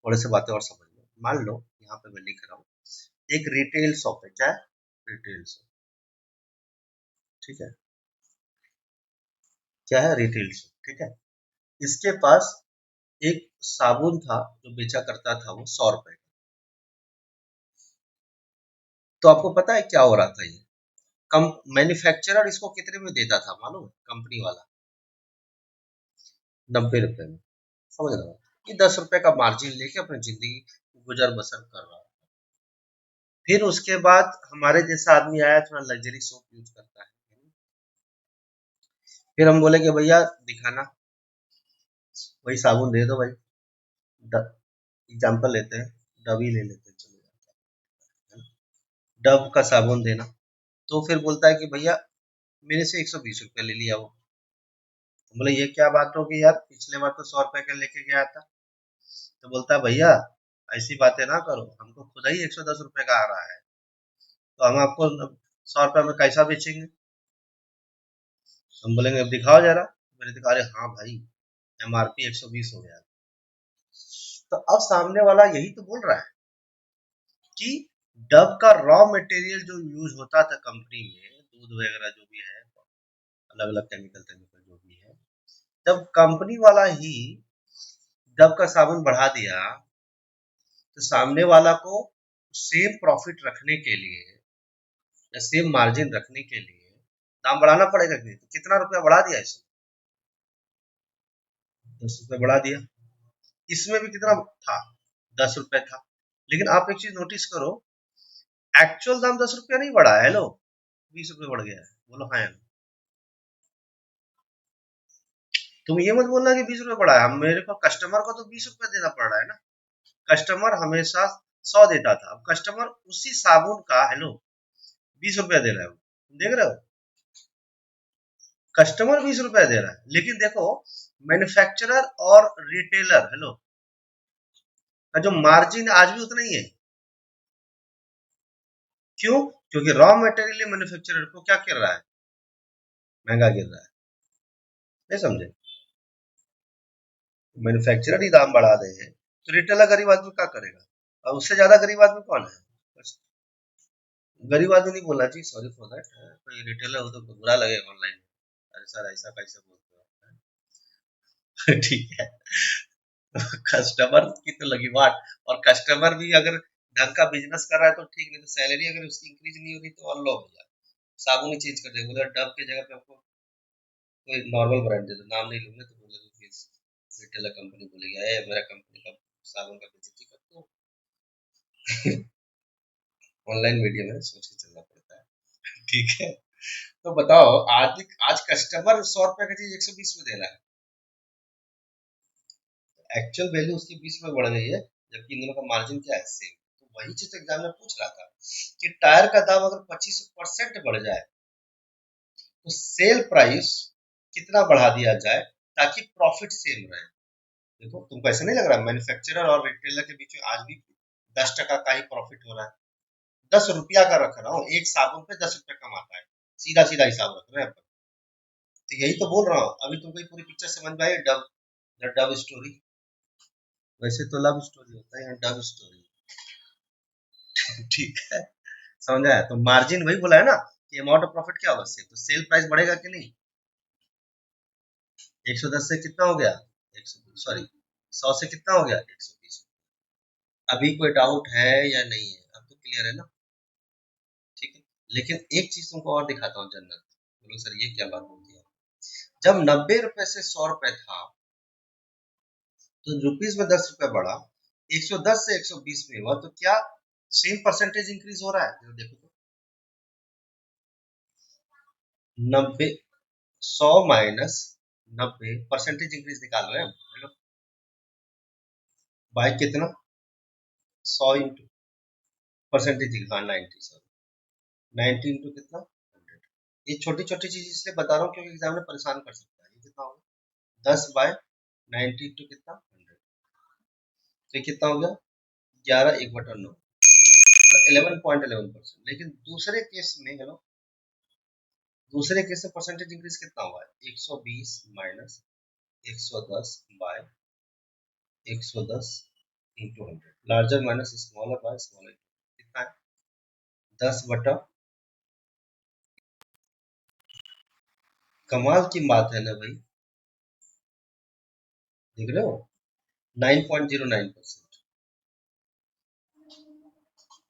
थोड़े से बातें और समझ लो। मान लो यहाँ पे मैं लिख रहा हूँ, एक रिटेल शॉप है, क्या है? रिटेल शॉप, ठीक है, क्या है? रिटेल शॉप, ठीक है। इसके पास एक साबुन था जो बेचा करता था वो 100 रुपए, तो आपको पता है क्या हो रहा था, ये कम मैन्युफैक्चरर इसको कितने में देता था मालूम है? कंपनी वाला 90 रुपए में, समझ रहा हूँ, ये 10 रुपए का मार्जिन लेके अपनी जिंदगी गुजर बसर कर रहा है। फिर उसके बाद हमारे जैसा आदमी आया, थोड़ा लग्जरी सोप यूज करता है, फिर हम बोले कि भैया दिखाना, वही साबुन दे दो भाई, एग्जाम्पल लेते हैं, डव ही ले लेते हैं, चलो डव का साबुन देना, तो फिर बोलता है कि भैया मेरे से 120 रुपये ले लिया वो, बोले ये क्या बात होगी यार, पिछले बार तो 100 रुपए का लेके गया था। तो बोलता है भैया ऐसी बातें ना करो, हमको खुद ही 110 रुपए का आ रहा है, तो हम आपको 100 रुपए में कैसा बेचेंगे। हम बोलेंगे अब दिखाओ जरा। मैंने दिखा, अरे हाँ भाई MRP 120 हो गया। तो अब सामने वाला यही तो बोल रहा है कि डब का रॉ मटेरियल जो यूज होता था कंपनी में, दूध वगैरह जो भी है, अलग अलग केमिकल केमिकल जो भी है, जब कंपनी वाला ही डब का साबुन बढ़ा दिया, तो सामने वाला को सेम प्रॉफिट रखने के लिए या सेम मार्जिन रखने के लिए दाम बढ़ाना पड़ेगा कि नहीं। तो कितना रुपया बढ़ा दिया इसमें, 10 रुपये बढ़ा दिया। इसमें भी कितना था, 10 रुपए था। लेकिन आप एक चीज नोटिस करो, एक्चुअल दाम 10 रुपया नहीं बढ़ा है। हेलो, 20 रुपये बढ़ गया है। बोलो हाँ या ना? तुम ये मत बोलना कि 20 रुपये बढ़ा है। मेरे को कस्टमर को तो 20 रुपये देना पड़ रहा है ना। कस्टमर हमेशा 100 देता था, अब कस्टमर उसी साबुन का, हेलो, 20 रुपया दे रहा है। देख रहे हो, कस्टमर 20 रुपया दे रहा है, लेकिन देखो मैन्युफैक्चरर और रिटेलर, हेलो, का जो मार्जिन आज भी उतना ही है। क्यों? क्योंकि रॉ मटेरियल मैन्युफैक्चरर को क्या कर रहा है, महंगा गिर रहा है। नहीं समझे? मैन्युफैक्चरर ही दाम बढ़ा दे है, तो रिटेलर गरीब आदमी क्या करेगा। और उससे ज्यादा गरीब आदमी कौन है? बस, गरीब आदमी नहीं बोलना चाहिए, सॉरी फॉर दैट। कोई रिटेलर हो तो बुरा लगेगा ऑनलाइन। अरे सर ऐसा कैसे बोलते हो। ठीक है। कस्टमर की तो लगी बात। और कस्टमर भी अगर ढंग का बिजनेस कर रहा है तो ठीक, नहीं तो सैलरी अगर उसकी इंक्रीज नहीं होगी तो और लो भैया, साबुन ही चेंज कर देगा। बोले डब की जगह पे आपको कोई नॉर्मल ब्रांड दे दो, नाम नहीं लूंगे तो बोले तो फिर रिटेलर कंपनी बोलेगी ए मेरा कंपनी का साबुन का बेइज्जती कर दो। ऑनलाइन मीडिया में सोच के चलना पड़ता है। ठीक है। तो बताओ, आज कस्टमर 100 रुपए का चीज 120 में दे रहा है, एक्चुअल वैल्यू उसकी 20 में बढ़ गई है, जबकि इन दोनों का मार्जिन क्या है, सेम। तो वही चीज एग्जाम में पूछ रहा था कि टायर का दाम अगर 25% बढ़ जाए तो सेल प्राइस कितना बढ़ा दिया जाए ताकि प्रॉफिट सेम रहे। देखो तुमको ऐसा नहीं लग रहा मैन्युफैक्चरर और रिटेलर के बीच में आज भी 10 टका का ही प्रॉफिट हो रहा है। 10 रुपया का रख रहा हूँ, एक साबुन पे 10 रुपया कमाता है, सीधा सीधा हिसाब रख रहे हैं अपन। तो यही तो बोल रहा हूँ, अभी तुमको ये पूरी पिक्चर समझ में आई। Dub, the dub story. वैसे तो लव स्टोरी होता है, डब स्टोरी। ठीक है, समझ आया। तो मार्जिन वही बोला है ना कि अमाउंट ऑफ प्रॉफिट क्या होगा, सेल, तो सेल प्राइस बढ़ेगा कि नहीं। 110 से कितना हो गया, 100, सॉरी 100 से कितना हो गया, 120। अभी कोई डाउट है या नहीं है, अब तो क्लियर है ना। ठीक है, लेकिन एक चीज तुमको और दिखाता हूँ जन्नत। बोलो सर ये क्या बात होती है। जब 90 रुपए से 100 रुपए था, तो रुपीज में 10 रुपए बढ़ा, 110 से 120 में हुआ, तो क्या सेम परसेंटेज इंक्रीज हो रहा है। देखो तो 90, 100 - 90 परसेंटेज इंक्रीज निकाल रहे हैं हम, है ना। बाय कितना, 100 इंटू परसेंटेज, हाँ 90, सॉरी 90 इंटू कितना, 100। ये छोटी छोटी चीज इसलिए बता रहा हूँ क्योंकि एग्जाम में परेशान कर सकता है। ये कितना होगा, 10/90 इंटू कितना, 100। तो ये कितना हो गया, 11/1/9, 11.11%। लेकिन दूसरे केस में, हेलो, दूसरे केस में परसेंटेज इंक्रीज कितना हुआ है, 120 minus 110 by 110 into 100, larger minus smaller by smaller, कितना है, 10/। कमाल की बात है ना भाई, देख रहे हो, 9.09%।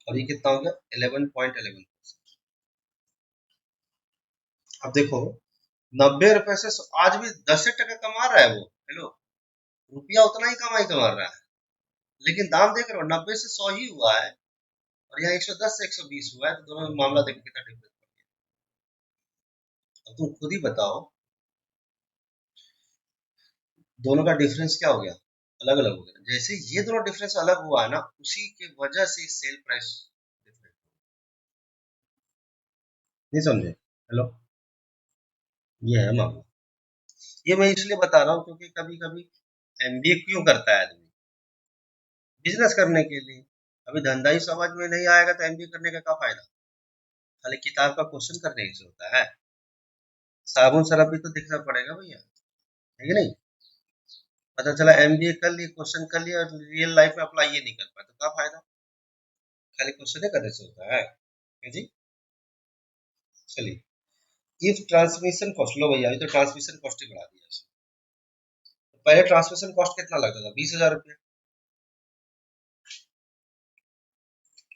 और ये कितना हो गया, 11.11%। अब देखो 90 रुपए से आज भी 10 टका कमा रहा है वो, हेलो, रुपया उतना ही कमाई कमा रहा है, लेकिन दाम देख रहे हो 90 से 100 ही हुआ है, और यहाँ 110 से 120 हुआ है, तो दोनों में मामला देखो कितना डिफरेंस। अब तुम खुद ही बताओ, दोनों का डिफरेंस क्या हो गया, अलग अलग हो गया। जैसे ये दोनों डिफरेंस अलग हुआ है ना, उसी के वजह से सेल प्राइस डिफरेंट। नहीं समझे, हेलो, ये है मामला। ये मैं इसलिए बता रहा हूँ क्योंकि कभी कभी एमबीए क्यों करता है आदमी? बिजनेस करने के लिए। अभी धंधा ही समझ में नहीं आएगा तो एमबीए करने का क्या फायदा? खाली किताब का क्वेश्चन करने से होता है? साबुन सरफ भी तो दिखना पड़ेगा भैया, है कि नहीं? पता चला एमबीए कर लिए, क्वेश्चन कर लिया और रियल लाइफ में अप्लाई ये नहीं कर पाए तो क्या फायदा? खाली क्वेश्चन करने से होता है जी? चलिए, इफ ट्रांसमिशन कॉस्ट, लो भैया, ये तो ट्रांसमिशन कॉस्ट ही बढ़ा दिया इसने। पहले ट्रांसमिशन कॉस्ट कितना लगता था? 20,000 रुपया।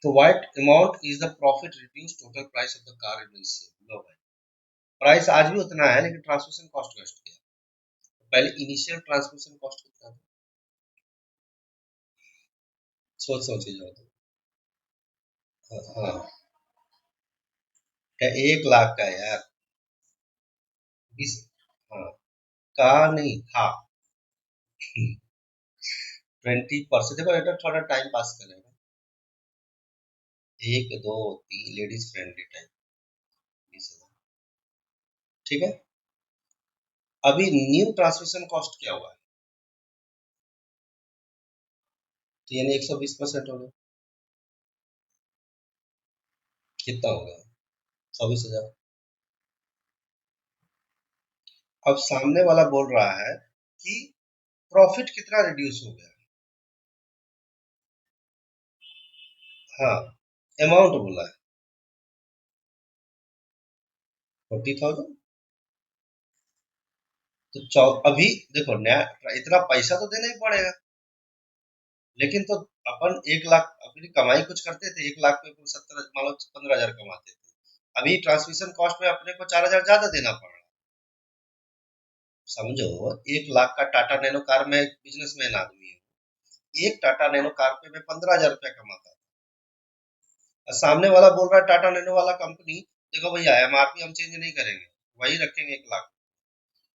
तो what amount is the profit reduce total price of the car remains same? लो भाई, प्राइस आज भी उतना है लेकिन ट्रांसमिशन कॉस्ट घट गया। पहले इनिशियल ट्रांसमिशन कॉस्ट कितना था? सोच सोच के जाओ तो। हाँ हाँ, क्या 1 लाख का है यार? 20? हाँ, का नहीं था। 20%। देखो बेटा, थोड़ा टाइम पास करेगा। 1 2 3 लेडीज फ्रेंडली टाइम, 20,000। ठीक है। अभी न्यू ट्रांसमिशन कॉस्ट क्या हुआ है? तो यानी 120% हो गया। कितना हो गया? 24,000। अब सामने वाला बोल रहा है कि प्रॉफिट कितना रिड्यूस हो गया? हाँ, अमाउंट बोला है 40,000। तो अभी देखो, नया इतना पैसा तो देना ही पड़ेगा, लेकिन तो अपन 1 लाख अपनी कमाई कुछ करते थे, 1 लाख पे 70, मान लो 15,000 कमाते थे। अभी ट्रांसमिशन कॉस्ट में अपने को 4,000 ज्यादा देना पड़ रहा है। समझो, 1 लाख का टाटा नैनो कार में बिजनेसमैन आदमी है, एक टाटा नैनो कार पे मैं 15,000 रुपया कमाता था। और सामने वाला बोल रहा है, टाटा नैनो वाला कंपनी, देखो भैया एमआरपी हम चेंज नहीं करेंगे, वही रखेंगे 1 लाख।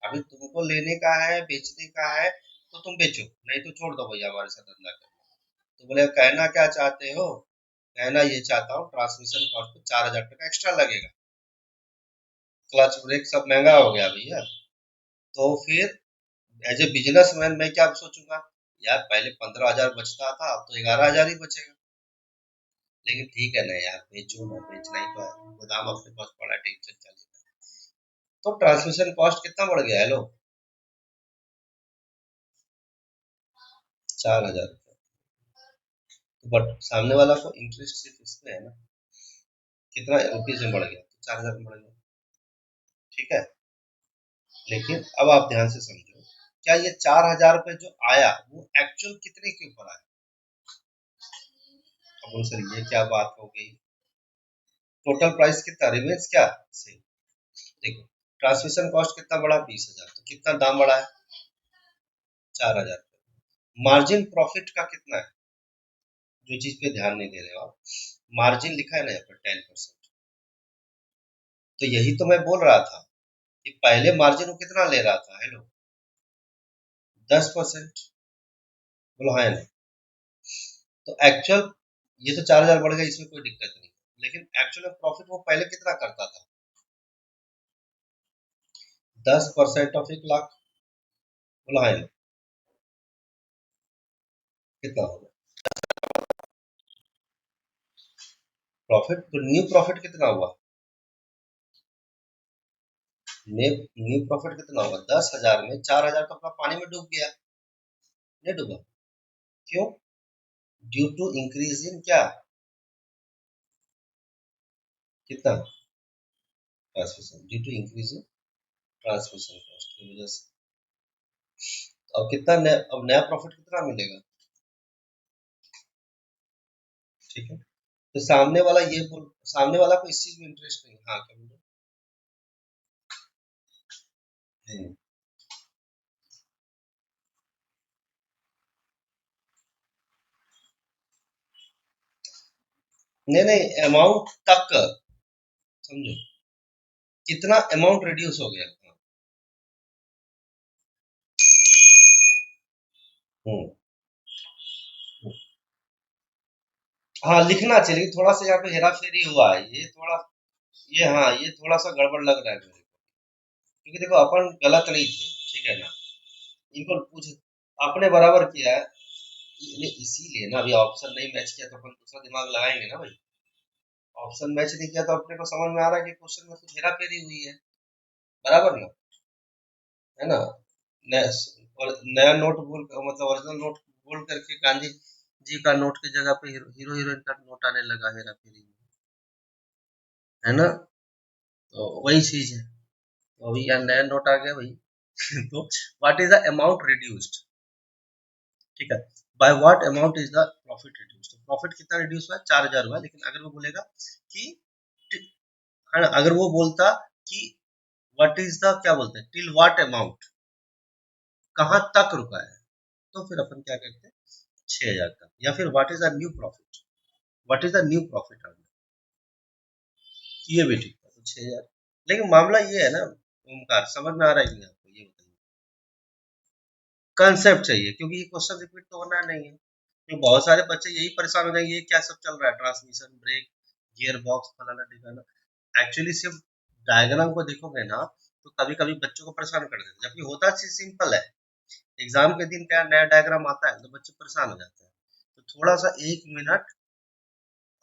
अभी तुमको लेने का है, बेचने का है तो तुम बेचो, नहीं तो छोड़ दो भैया हमारे साथ धंधा करना। तो बोले कहना क्या चाहते हो? कहना ये चाहता हूँ ट्रांसमिशन कॉस्ट पे 4,000 टका एक्स्ट्रा लगेगा, क्लच ब्रेक सब महंगा हो गया भैया। तो फिर एज ए बिजनेसमैन मैं क्या सोचूंगा? यार पहले 15,000 बचता था, अब तो 11,000 ही बचेगा। लेकिन ठीक है ना यार, बेचू ना, बेचना ही तो है, गोदाम अपने पास पड़ा, टेंशन चलेगा। तो ट्रांसमिशन कॉस्ट कितना बढ़ गया है लो? 4,000 रुपया। बट सामने वाला को इंटरेस्ट सिर्फ इसमें है ना, कितना रुपीज में बढ़ गया? तो 4,000 में बढ़ गया। ठीक है। लेकिन अब आप ध्यान से समझो, क्या ये 4,000 रुपये जो आया वो एक्चुअल कितने के ऊपर आया? अब बोलो सर ये क्या बात हो गई? टोटल प्राइस कितना रिमेन्स क्या सेम? देखो, ट्रांसमिशन कॉस्ट कितना बढ़ा? 20,000। तो कितना दाम बढ़ा है? 4,000। मार्जिन प्रॉफिट का कितना है? जो चीज पे ध्यान नहीं दे रहे हो आप, मार्जिन लिखा है ना यहाँ पर 10%। तो यही तो मैं बोल रहा था कि पहले मार्जिन वो कितना ले रहा था? हेलो, 10%। बोलो हाँ या नहीं? तो एक्चुअल, ये तो 4,000 बढ़ गया, इसमें कोई दिक्कत नहीं, लेकिन एक्चुअल प्रॉफिट वो पहले कितना करता था? 10% ऑफ 1 लाख। बोलो हाँ या नहीं? कितना होगा प्रॉफिट? तो न्यू प्रॉफिट कितना हुआ? न्यू प्रॉफिट कितना होगा? 10,000 में 4,000 तो अपना पानी में डूब गया, नहीं डूबा? क्यों? ड्यू टू इंक्रीज इन क्या? कितना? Transmission, due to increase in transmission cost की वजह से। अब कितना नया, अब नया प्रॉफिट कितना मिलेगा? ठीक है। तो सामने वाला ये बोल, सामने वाला को इस चीज में इंटरेस्ट नहीं। हाँ क्या बोल रहे हैं? नहीं नहीं, अमाउंट तक समझो, कितना अमाउंट रिड्यूस हो गया। हम्म। हाँ लिखना चाहिए, थोड़ा सा यहाँ पे हेरा फेरी हुआ है, ये थोड़ा, ये हाँ, ये थोड़ा सा गड़बड़ लग रहा है मेरे को, क्योंकि देखो अपन गलत नहीं थे। ठीक है ना, इनको पूछ, आपने बराबर किया है, इसीलिए ना अभी ऑप्शन नहीं मैच किया तो अपन दूसरा दिमाग लगाएंगे ना भाई। ऑप्शन मैच नहीं किया तो अपने को समझ में आ रहा है कि क्वेश्चन में कुछ हेरा फेरी हुई है, बराबर ना, है ना। नया और नया नोट बोल मतलब ओरिजिनल नोट बोल करके गांधी जी का नोट की जगह पे हीरो हीरोइन का नोट आने लगा हेरा फेरी में, है ना। तो वही चीज है, तो अभी यहाँ नया नोट आ गया भाई। तो what is the amount reduced, ठीक है, bye what amount is the profit reduced, profit कितना रिड्यूस हुआ, 4,000 हुआ, लेकिन अगर वो बोलेगा कि, है ना, अगर वो बोलता कि व्हाट इज द, क्या बोलते हैं, टिल व्हाट अमाउंट, कहाँ तक रुका है, तो फिर अपन क्या करते हैं, 6,000 तक, या फिर what is the new profit, what is the new profit, ये भी ठीक था, तो 6,000। लेकिन मामला ये है ना ओमकार, समझ में आ रहा है कि नहीं आपको, ये बताइए, कंसेप्ट चाहिए, क्योंकि ये क्वेश्चन रिपीट तो होना नहीं है, तो बहुत सारे बच्चे यही परेशान हो जाएंगे, ये क्या सब चल रहा है, ट्रांसमिशन ब्रेक, गियर बॉक्स, फलाना ढिकाना, एक्चुअली सिर्फ डायग्राम को देखोगे ना तो कभी कभी बच्चों को परेशान कर देते, जबकि होता चीज सिंपल है, एग्जाम के दिन क्या नया डायग्राम आता है तो बच्चे परेशान हो जाते हैं, तो थोड़ा सा 1 मिनट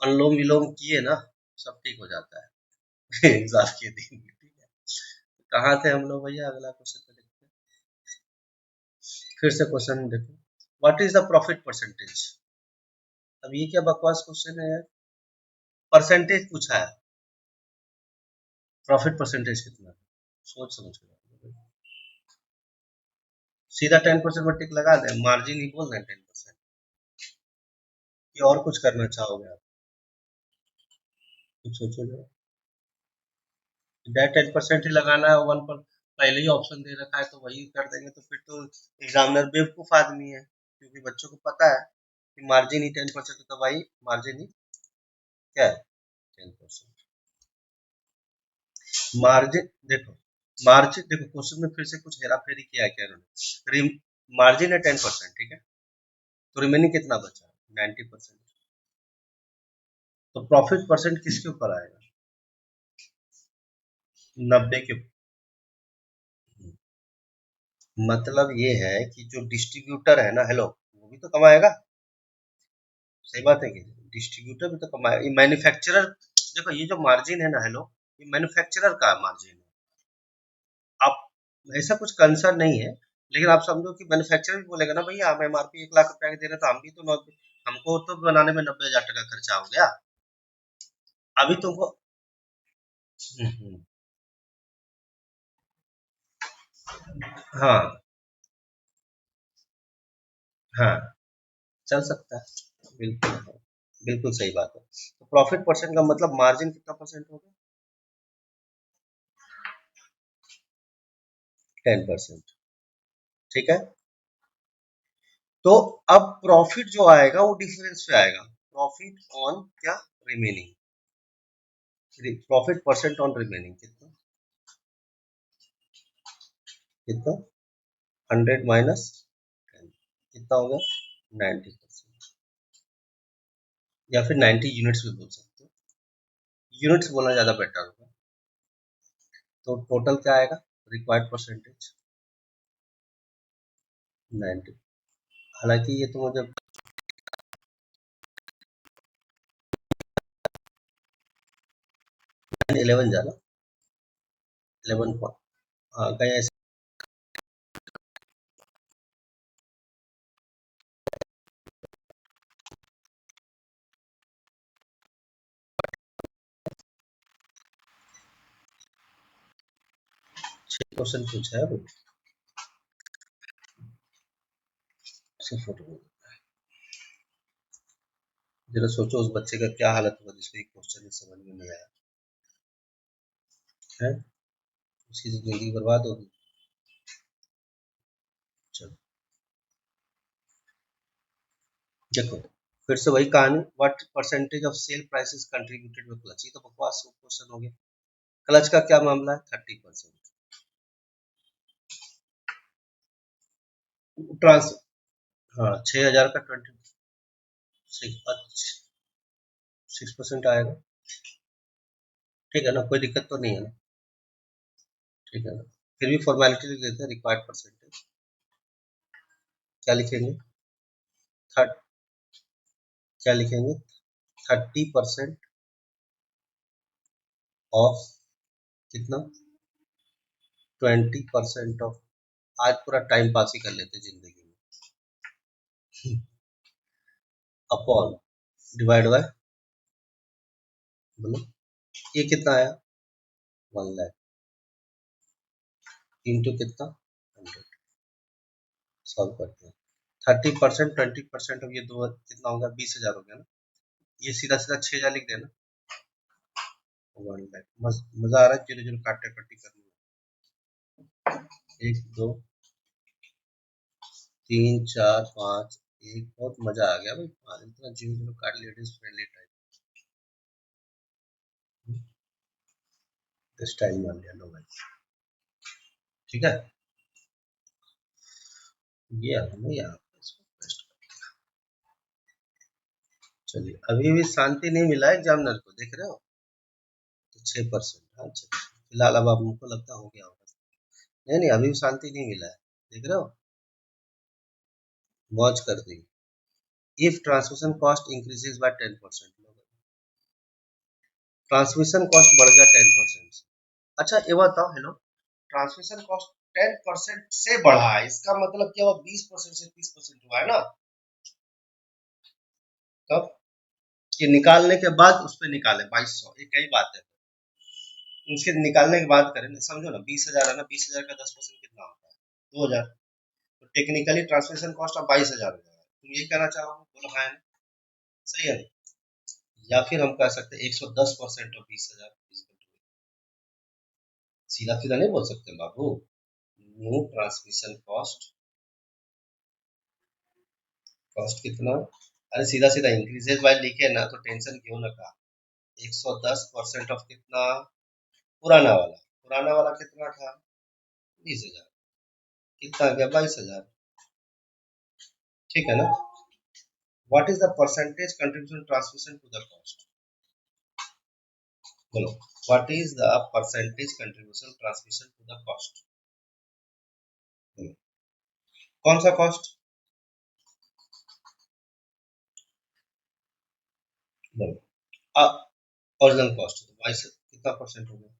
अनुलोम विलोम किए ना, सब ठीक हो जाता है। एग्जाम के दिन, ठीक है। कहाँ थे हम लोग भैया, अगला क्वेश्चन पे देखते हैं, फिर से क्वेश्चन देखो, what is the profit percentage, अब ये क्या बकवास क्वेश्चन है यार, परसेंटेज पूछा है, प्रॉफिट परसेंटेज कितना है, सोच समझ के सीधा 10% पर टिक लगा दें, मार्जिन ही बोल दें 10%, कि और कुछ करना चाहोगे आप, कुछ सोचो जरा, डायरेक्ट 10% ही लगाना है, वन पर पहले ही ऑप्शन दे रखा है तो वही कर देंगे, तो फिर तो एग्जामिनर बेवकूफ आदमी है, क्योंकि बच्चों को पता है कि मार्जिन ही 10% है, तो भाई मार्जिन ही क्या है, 10%। मार्जिन देखो, मार्जिन देखो, क्वेश्चन में फिर से कुछ हेरा फेरी किया है क्या इन्होंने, मार्जिन है 10%, ठीक है, तो रिमेनिंग कितना बचा, 90%, तो प्रॉफिट परसेंट किसके ऊपर आएगा, 90 के, मतलब ये है कि जो डिस्ट्रीब्यूटर है ना, हेलो, वो भी तो कमाएगा, सही बात है कि डिस्ट्रीब्यूटर भी तो कमाएगा, ये मैन्युफैक्चरर, देखो ये जो मार्जिन है ना, हेलो, ये मैन्युफैक्चरर का मार्जिन है, आप ऐसा कुछ कंसर्न नहीं है, लेकिन आप समझो कि मैन्युफैक्चरर भी बोलेगा ना, भैया हम एमआरपी 1 लाख रुपए की दे रहे हैं, तो हम भी तो 90, हमको तो बनाने में 90,000 टका खर्चा हो गया, अभी तुमको, हम्म, हाँ, हाँ, चल सकता है, बिल्कुल, बिल्कुल सही बात है, तो प्रॉफिट परसेंट का मतलब मार्जिन कितना परसेंट होगा, 10%, ठीक है, तो अब प्रॉफिट जो आएगा वो डिफरेंस पे आएगा, प्रॉफिट ऑन क्या, remaining, profit percent on remaining कितना, कितना, 100 - 10, कितना होगा, 90%, या फिर 90 यूनिट्स भी बोल सकते हो, यूनिट्स बोलना ज्यादा बेटर होगा, तो टोटल क्या आएगा, रिक्वायर्ड परसेंटेज 90, हालांकि ये तो मुझे 11 जाना, 11 पॉइंट, हाँ कहीं ऐसे, 6 क्वेश्चन पूछा है वो, सिर्फ फोटो, जरा सोचो उस बच्चे का क्या हालत होगा जिसको एक क्वेश्चन समझ में नहीं आया है, उसकी जिंदगी बर्बाद होगी। चलो देखो, फिर से वही कहानी, what percentage of sale prices contributed with clutch, ये तो बकवास क्वेश्चन हो गया, क्लच का क्या मामला है, 30%, ट्रांस, हाँ 6,000 का 6% आएगा, ठीक है ना, कोई दिक्कत तो नहीं है ना, ठीक है ना, फिर भी फॉर्मेलिटी लिख देते हैं, रिक्वायर्ड परसेंटेज। क्या लिखेंगे? थर्ड क्या लिखेंगे? 30% ऑफ कितना? 20% ऑफ। आज पूरा टाइम पास ही कर लेते जिंदगी में। अपॉन डिवाइड बाय, बोलो ये कितना आया? 1 लाख इंटू कितना? 100। सॉल्व करते हैं। 30%, 20% ऑफ ये दो कितना होगा? 20,000 हो गया ना। ये सीधा सीधा 6,000 लिख देना। 1 लाख। मजा आ रहा है, जीरो जीरो काटे कट्टी करने में। 1 2 3 4 5, एक बहुत मजा आ गया भाई, इतना जीरो जीरो काट, लेडीज फ्रेंडली टाइप स्टाइल मान लिया। लो भाई, ठीक है, ये हमने यहाँ पे इसको पेस्ट कर। चलिए, अभी भी शांति नहीं मिला है एग्जामिनर को, देख रहे हो? तो 6%। हाँ, फिलहाल अब हमको लगता हो गया होगा। नहीं नहीं, अभी भी शांति नहीं मिला है, देख रहे हो? वॉच कर दी। If transmission cost increases by 10%, transmission cost बढ़ गया 10%। अच्छा ये बताओ, हेलो, ट्रांसमिशन कॉस्ट 10% से बढ़ा है, इसका मतलब क्या हुआ? 20% से 30% हुआ है ना। तब ये निकालने के बाद उस पर निकाले 2200, ये कई बात है। उसके निकालने के बाद करें, समझो ना, 20,000 है ना, 20,000 का 10% कितना होता है? 2,000। तो टेक्निकली ट्रांसमिशन कॉस्ट अब 22,000 हो जाएगा। तुम यही कहना चाहोगे? बोलो हाँ है ना? सही है। या फिर हम कह सकते हैं 110% ऑफ 20,000। सीधा सीधा नहीं बोल सकते बाबू। न्यू ट्रांसमिशन कॉस्ट, कॉस्ट कितना? अरे सीधा सीधा इंक्रीजेज बाय लिखे ना तो टेंशन क्यों ना का। 110% ऑफ कितना? पुराना वाला। पुराना वाला कितना था? 20,000। कितना आ गया? 22,000। ठीक है ना? What is the percentage contribution transmission to the cost? बोलो, what is the percentage contribution transmission to the cost? कौन सा कॉस्ट? बोलो, ओरिजिनल कॉस्ट। तो 22 कितना परसेंट हो गया?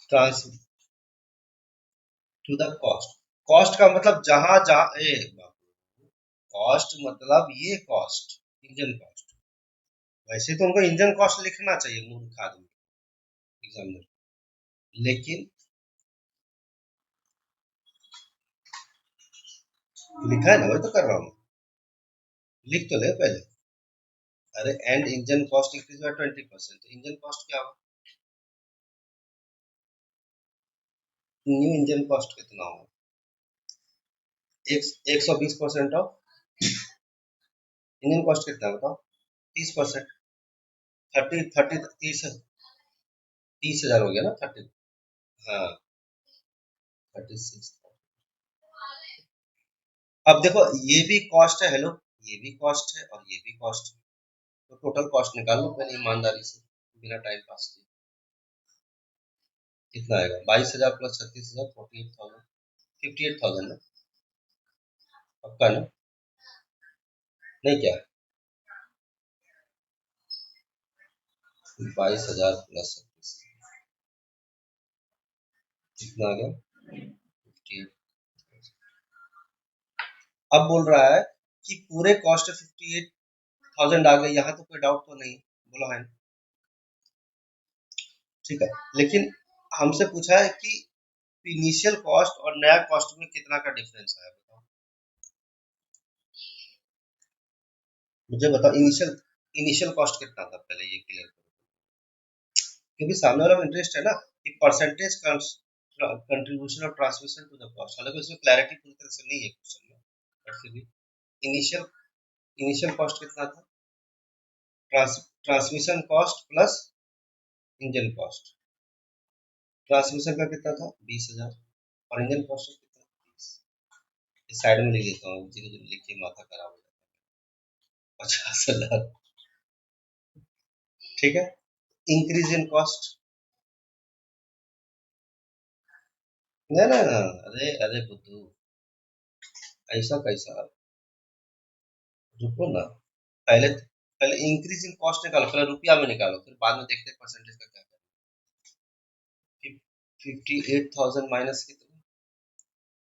Trans to the cost. Cost का मतलब जहां जहां ए, कॉस्ट मतलब ये कॉस्ट, इंजन कॉस्ट। वैसे तो उनको इंजन कॉस्ट लिखना चाहिए मूर्ख आदमी, एग्जामिनर, लेकिन लिखा है ना, वही तो कर रहा हूँ। लिख तो ले पहले। अरे and engine cost increase by 20%, engine cost क्या होगा? न्यू इंजन कॉस्ट कितना होगा? 120% ऑफ इंजन कॉस्ट कितना बताओ? 30%। 30 हो गया ना, 30। हाँ, 36। अब देखो, ये भी कॉस्ट है, हेलो, ये भी कॉस्ट है और ये भी कॉस्ट है। तो टोटल कॉस्ट निकाल लो पहले ईमानदारी से, बिना टाइम पास किए। कितना आएगा? 22,000 प्लस 36,000, 48,000। 58,000 ना? पक्का ना? नहीं क्या? 22,000 प्लस 36, कितना आ गया? 58। अब बोल रहा है कि पूरे कॉस्ट 58,000 आ गए, यहाँ तो कोई डाउट तो नहीं, बोला है? ठीक है, लेकिन हमसे पूछा है कि इनिशियल कॉस्ट और नया कॉस्ट में कितना का डिफरेंस है, बताओ मुझे, बताओ इनिशियल, इनिशियल कॉस्ट कितना था पहले, ये क्लियर करो। क्योंकि सामने वाला में इंटरेस्ट है ना कि परसेंटेज कंट्रीब्यूशन और ट्रांसमिशन टू द कॉस्ट, हालांकि इसमें क्लैरिटी पूरी तरह से नहीं है क्वेश्चन में, बट फिर भी इनिशियल, इनिशियल कॉस्ट कितना था? Transmission cost plus engine cost. Transmission का कितना था? 20,000। और इंजन कॉस्ट का कितना? 20। इस साइड में लिख देता हूँ, धीरे धीरे लिख के माथा खराब हो जाता है। 50,000। ठीक है। इंक्रीज इन कॉस्ट, ना ना ना, अरे अरे बुद्धू, ऐसा कैसा, रुको ना, पहले पहले इंक्रीज इन कॉस्ट निकालो, पहले रुपया में निकालो, फिर बाद में देखते हैं परसेंटेज का क्या करना। 58,000 माइनस कितना,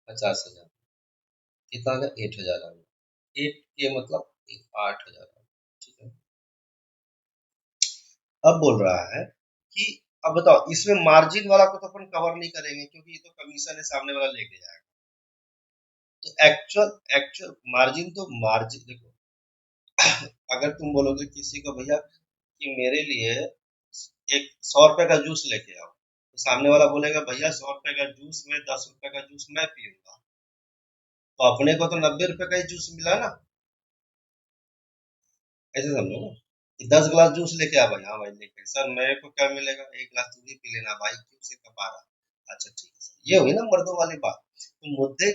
50,000, कितना आ गया, 8,000 आ गया। 8 के मतलब 8,000 आ गया, ठीक है। अब बोल रहा है कि अब बताओ, इसमें मार्जिन वाला को तो अपन कवर नहीं करेंगे क्योंकि ये तो कमीशन है, सामने वाला लेके जाएगा। तो एक्चुअल एक्चुअल मार्जिन, तो मार्जिन देखो, अगर तुम बोलोगे किसी को भैया कि मेरे लिए एक 100 रुपए का जूस लेके आओ, तो सामने वाला बोलेगा भैया 100 रुपए का जूस में 10 रुपए का जूस मैं पीऊंगा, तो अपने को तो 90 रुपए का ही जूस मिला ना, ऐसे समझो ना। कि 10 गिलास जूस लेके आ भाई, हाँ भाई लेके, सर मेरे को क्या मिलेगा, एक गिलास तू भी पी लेना भाई, क्यों से कपा रहा, अच्छा ठीक है सर, ये हुई ना मर्दों वाली बात। तो मुद्दे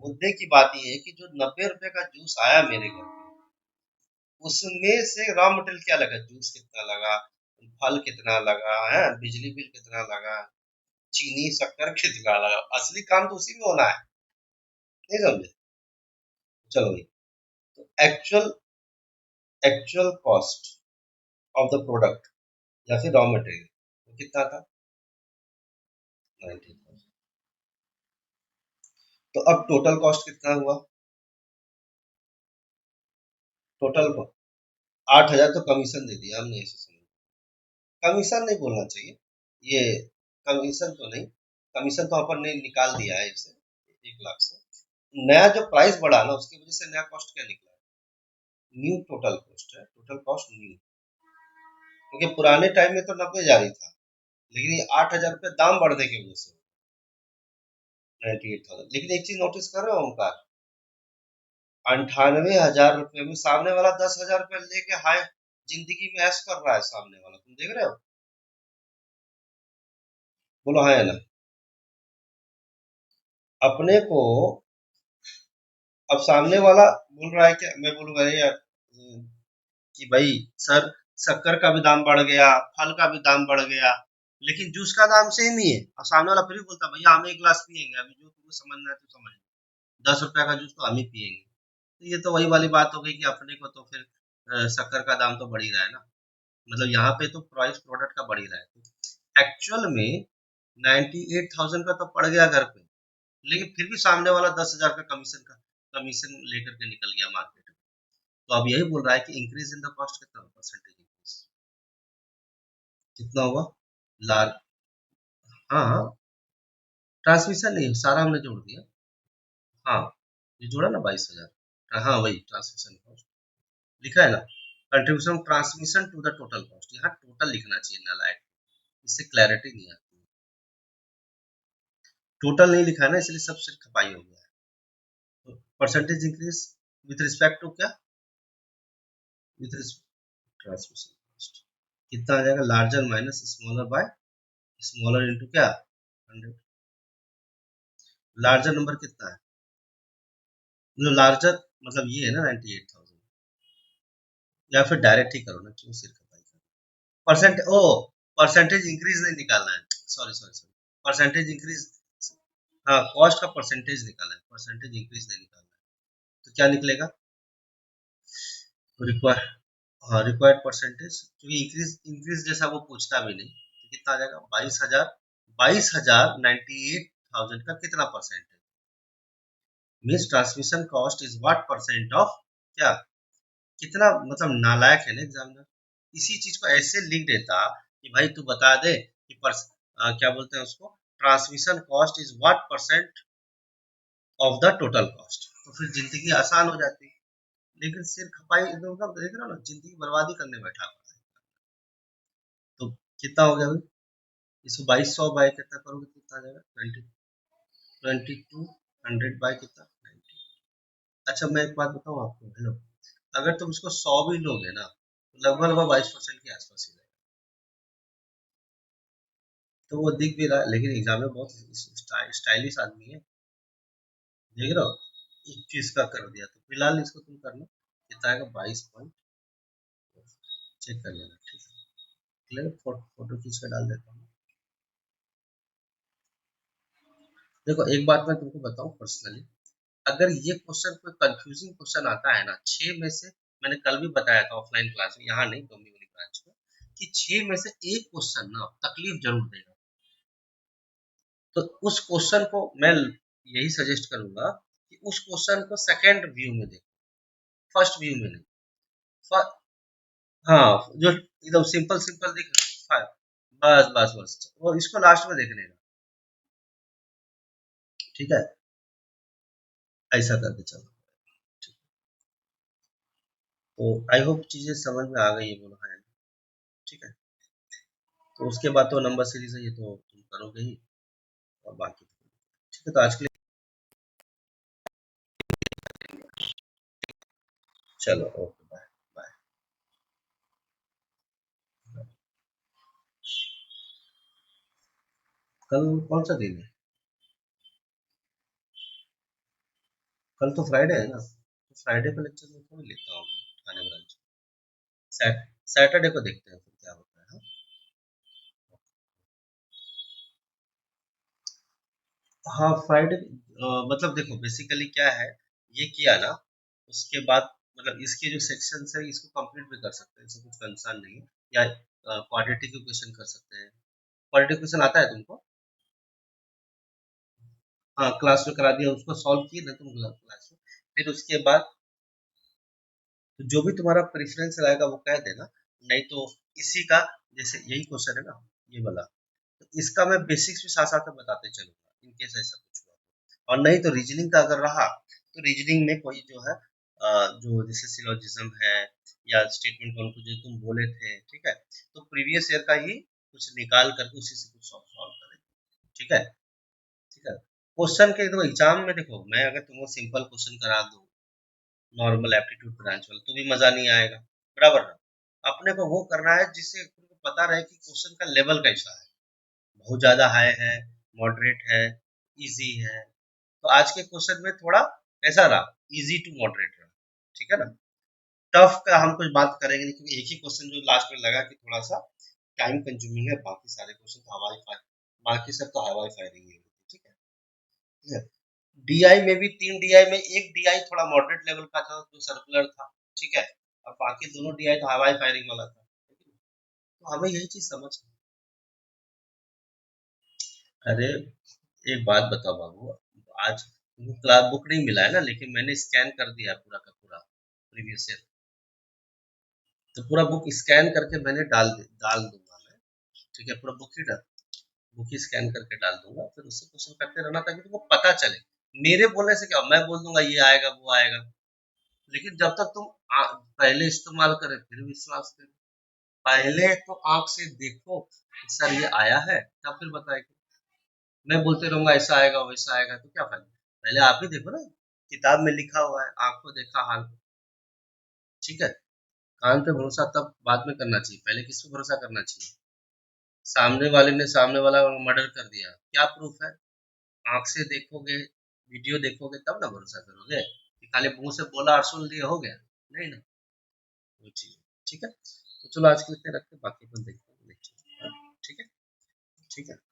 मुद्दे की बात ये है कि जो 90 रुपए का जूस आया मेरे घर पे, उसमें से रॉ मटेरियल क्या लगा, जूस कितना लगा, फल कितना लगा है, बिजली बिल कितना लगा, चीनी शक्कर कितना लगा, असली काम तो उसी में होना है, नहीं समझे। चलो भाई, तो actual actual cost of the product या फिर रॉ मटेरियल तो कितना था, 19,000। तो अब टोटल कॉस्ट कितना हुआ, टोटल 8,000 तो कमीशन दे दिया हमने, ऐसे समझ, कमीशन नहीं बोलना चाहिए, ये कमीशन तो नहीं, कमीशन तो अपन ने निकाल दिया है इसे 1 लाख से, नया जो प्राइस बढ़ा ना उसकी वजह से नया कॉस्ट क्या निकला, न्यू टोटल कॉस्ट है, टोटल कॉस्ट न्यू, क्योंकि पुराने टाइम में तो 90 जारी था, लेकिन ये 8,000 रुपये दाम बढ़ने की वजह से 98,000। लेकिन एक चीज नोटिस कर रहे हो ओमकार, 98,000 रुपये में सामने वाला 10,000 रुपये लेके हाय जिंदगी में ऐश कर रहा है, सामने वाला तुम देख रहे हो, बोलो हाँ या ना। अपने को, अब सामने वाला बोल रहा है कि मैं बोलूंगा अरे यार, कि भाई सर शक्कर का भी दाम बढ़ गया, फल का भी दाम बढ़ गया, लेकिन जूस का दाम सेम ही है, और सामने वाला फिर भी बोलता है भैया हम 1 गिलास पियेंगे, अभी जो तुमको समझना है तो समझ, 10 रुपया का जूस तो हम ही पियेंगे। तो ये तो वही वाली बात हो गई कि अपने को तो फिर शक्कर का दाम तो बढ़ ही रहा है ना, मतलब यहाँ पे तो प्राइस प्रोडक्ट का बढ़ ही रहा है, तो एक्चुअल में 98,000 का तो पड़ गया घर पे, लेकिन फिर भी सामने वाला 10,000 का कमीशन लेकर के निकल गया मार्केट में। तो अब यही बोल रहा है कि इंक्रीज इन द कॉस्ट कितना, परसेंटेज इंक्रीज कितना होगा, लार, हाँ हाँ, ट्रांसमिशन नहीं सारा हमने जोड़ दिया, हाँ ये जोड़ा ना 22,000, हाँ वही ट्रांसमिशन कॉस्ट लिखा है ना, contribution transmission to the total cost, यहाँ टोटल लिखना चाहिए ना लाइक, इससे क्लैरिटी नहीं आती, टोटल नहीं लिखा है ना इसलिए सब सिर्फ खपाई हो गया है। तो percentage increase with respect to क्या, विथ ट्रांसमिशन कॉस्ट कितना आ जाएगा, larger minus smaller by smaller into क्या, 100, लार्जर नंबर कितना है, मतलब लार्जर मतलब ये है ना 98,000, या फिर डायरेक्ट ही करो ना, क्यों सिर खपाई करो, परसेंट ओ, परसेंटेज इंक्रीज नहीं निकालना है, sorry sorry sorry, percentage increase, हाँ कॉस्ट का परसेंटेज निकालना है, परसेंटेज इंक्रीज नहीं निकालना है, तो क्या निकलेगा, रिक्वायर, हाँ रिक्वायर्ड परसेंटेज, क्योंकि इंक्रीज इंक्रीज जैसा वो पूछता भी नहीं, तो कितना आ जाएगा, 22,000, 22,000 98,000 का कितना परसेंट है, means transmission cost is what percent of क्या, कितना, मतलब नालायक है ना एग्जामिनर, इसी चीज को ऐसे लिख देता कि भाई तू बता दे कि क्या बोलते हैं उसको, transmission cost is what percent of the total cost, तो फिर जिंदगी आसान हो जाती, लेकिन सिर खपाई एकदम, मतलब देख रहे हो ना, जिंदगी बर्बादी करने बैठा हुआ है। तो कितना हो गया भाई, इसको 2200 बाय कितना करोगे तो कितना आ जाएगा, 2200 बाय कितना, 90। अच्छा मैं एक बात बताऊँ आपको, हेलो, अगर तुम इसको 100 भी लोगे ना तो लगभग लगभग 22% के आसपास ही रहेगा, तो वो दिख भी रहा है, लेकिन एग्जाम में बहुत स्टाइलिश आदमी है, देख रहे हो, 21 का कर दिया, तो फिलहाल इसको तुम करना, कितना आएगा 22 पॉइंट, चेक कर लेना, ठीक है। फोटो खींच के डाल देता हूँ। देखो एक बात मैं तुमको बताऊं पर्सनली, अगर ये क्वेश्चन कोई कंफ्यूजिंग क्वेश्चन आता है ना, 6 में से, मैंने कल भी बताया था ऑफलाइन क्लास में, यहाँ नहीं डोमी वाली ब्रांच में, कि 6 में से एक क्वेश्चन ना तकलीफ जरूर देगा। तो उस क्वेश्चन को मैं यही सजेस्ट करूंगा कि उस क्वेश्चन को सेकंड व्यू में देखो, फर्स्ट व्यू में नहीं। फ- हाँ, जो एकदम सिंपल सिंपल दिख रहा है, बस बस बस वो इसको लास्ट में देखने का। ठीक है, ऐसा करके चलो। तो आई होप चीजें समझ में आ गई है बोलो है। ठीक है, तो उसके बाद तो नंबर सीरीज है, ये तो तुम करोगे ही, और बाकी तो ठीक है। तो आज के लिए चलो, ओके, बाय बाय। कल कौन सा दिन है? कल तो फ्राइडे है ना, तो फ्राइडे का लेक्चर मैं थोड़ी लेता हूँ थाने ब्रांच। सैटरडे को देखते हैं फिर क्या होता है, हाँ? हाँ फ्राइडे, मतलब देखो बेसिकली क्या है, ये किया ना, उसके बाद मतलब इसके जो सेक्शन है इसको कंप्लीट भी कर सकते हैं, इसमें कुछ कंसर्न नहीं है। या क्वाड्रेटिक इक्वेशन कर सकते हैं। क्वाड्रेटिक इक्वेशन आता है तुमको? हाँ, क्लास में करा दिया, उसको सॉल्व किए ना तुम क्लास में। फिर उसके बाद तो जो भी तुम्हारा प्रेफरेंस रहेगा वो कह देना, नहीं तो इसी का, जैसे यही क्वेश्चन है ना, ये वाला, तो इसका मैं बेसिक्स भी साथ साथ में बताते चलूंगा इन केस ऐसा कुछ हुआ। और नहीं तो रीजनिंग का अगर रहा, तो रीजनिंग में कोई जो है जो जैसे सिलोजिज्म है या स्टेटमेंट कंक्लूजन तुम बोले थे, ठीक है, तो प्रीवियस ईयर का ही कुछ निकाल करके उसी से कुछ सॉल्व करेंगे। ठीक है, ठीक है। क्वेश्चन के देखो एग्जाम में, देखो मैं अगर तुमको सिंपल क्वेश्चन करा दूं नॉर्मल एप्टीट्यूड ब्रांच वाला, तो भी मजा नहीं आएगा, बराबर ना। अपने को वो करना है जिससे तुमको पता रहे कि क्वेश्चन का लेवल कैसा है, बहुत ज्यादा हाई है, मॉडरेट है, इजी है। तो आज के क्वेश्चन में थोड़ा ऐसा रहा, इजी टू मॉडरेट रहा। ठीक है ना, टफ का हम कुछ बात करेंगे नहीं, क्योंकि एक ही क्वेश्चन जो लास्ट में लगा कि थोड़ा सा टाइम कंज्यूमिंग है, बाकी सारे क्वेश्चन तो हवाई फायर, बाकी सब तो हवाई फायरिंग है। ठीक है, ठीक है। डीआई में भी 3 डीआई में एक डीआई थोड़ा मॉडरेट लेवल का था जो सर्कुलर था, ठीक है, और बाकी दोनों डीआई तो हवाई फायरिंग वाला था। तो हमें यही चीज समझ। अरे एक बात बताओ बाबू, आज क्लास बुक नहीं मिला है ना, लेकिन मैंने स्कैन कर दिया है पूरा का पूरा प्रीवियस ईयर। तो पूरा बुक स्कैन करके मैंने डाल दूंगा मैं। ठीक है, पूरा बुक ही डाल, बुक ही स्कैन करके डाल दूंगा, फिर उससे क्वेश्चन करते रहना ताकि तुमको पता चले। मेरे बोलने से क्या, मैं बोल दूंगा ये आएगा वो आएगा, लेकिन जब तक तुम पहले इस्तेमाल करें फिर विश्वास करें। पहले तो आंख से देखो कि सर ये आया है, तब फिर बताएगा। मैं बोलते रहूंगा ऐसा आएगा वैसा आएगा तो क्या फायदा। पहले आप ही देखो ना, किताब में लिखा हुआ है, आंखों देखा हाल। ठीक है, कान पे भरोसा तब बाद में करना चाहिए, पहले किस पे भरोसा करना चाहिए? सामने वाले ने सामने वाला मर्डर कर दिया, क्या प्रूफ है? आंख से देखोगे, वीडियो देखोगे तब ना भरोसा करोगे, कि खाली मुंह से बोला और सुन लिया हो गया, नहीं ना, वो चीज। ठीक है, तो चलो आज के लिए इतना रखते हैं, बाकी अपन देखते हैं नेक्स्ट। ठीक है, ठीक है।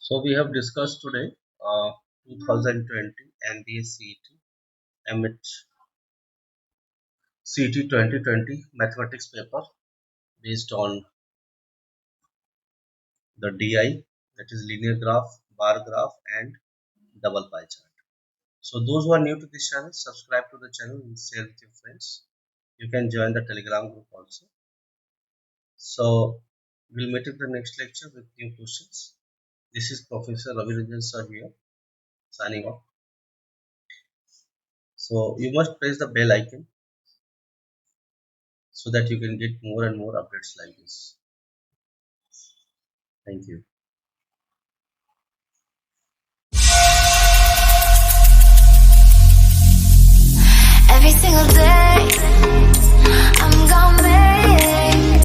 So we have discussed today 2020 MBA CET MH CET 2020 mathematics paper based on the DI, that is linear graph, bar graph, and double pie chart. So those who are new to this channel, subscribe to the channel and share with your friends. You can join the Telegram group also. So we'll meet in the next lecture with new questions. This is Professor Ravi Ranjan sir here, signing off. So you must press the bell icon so that you can get more and more updates like this. Thank you.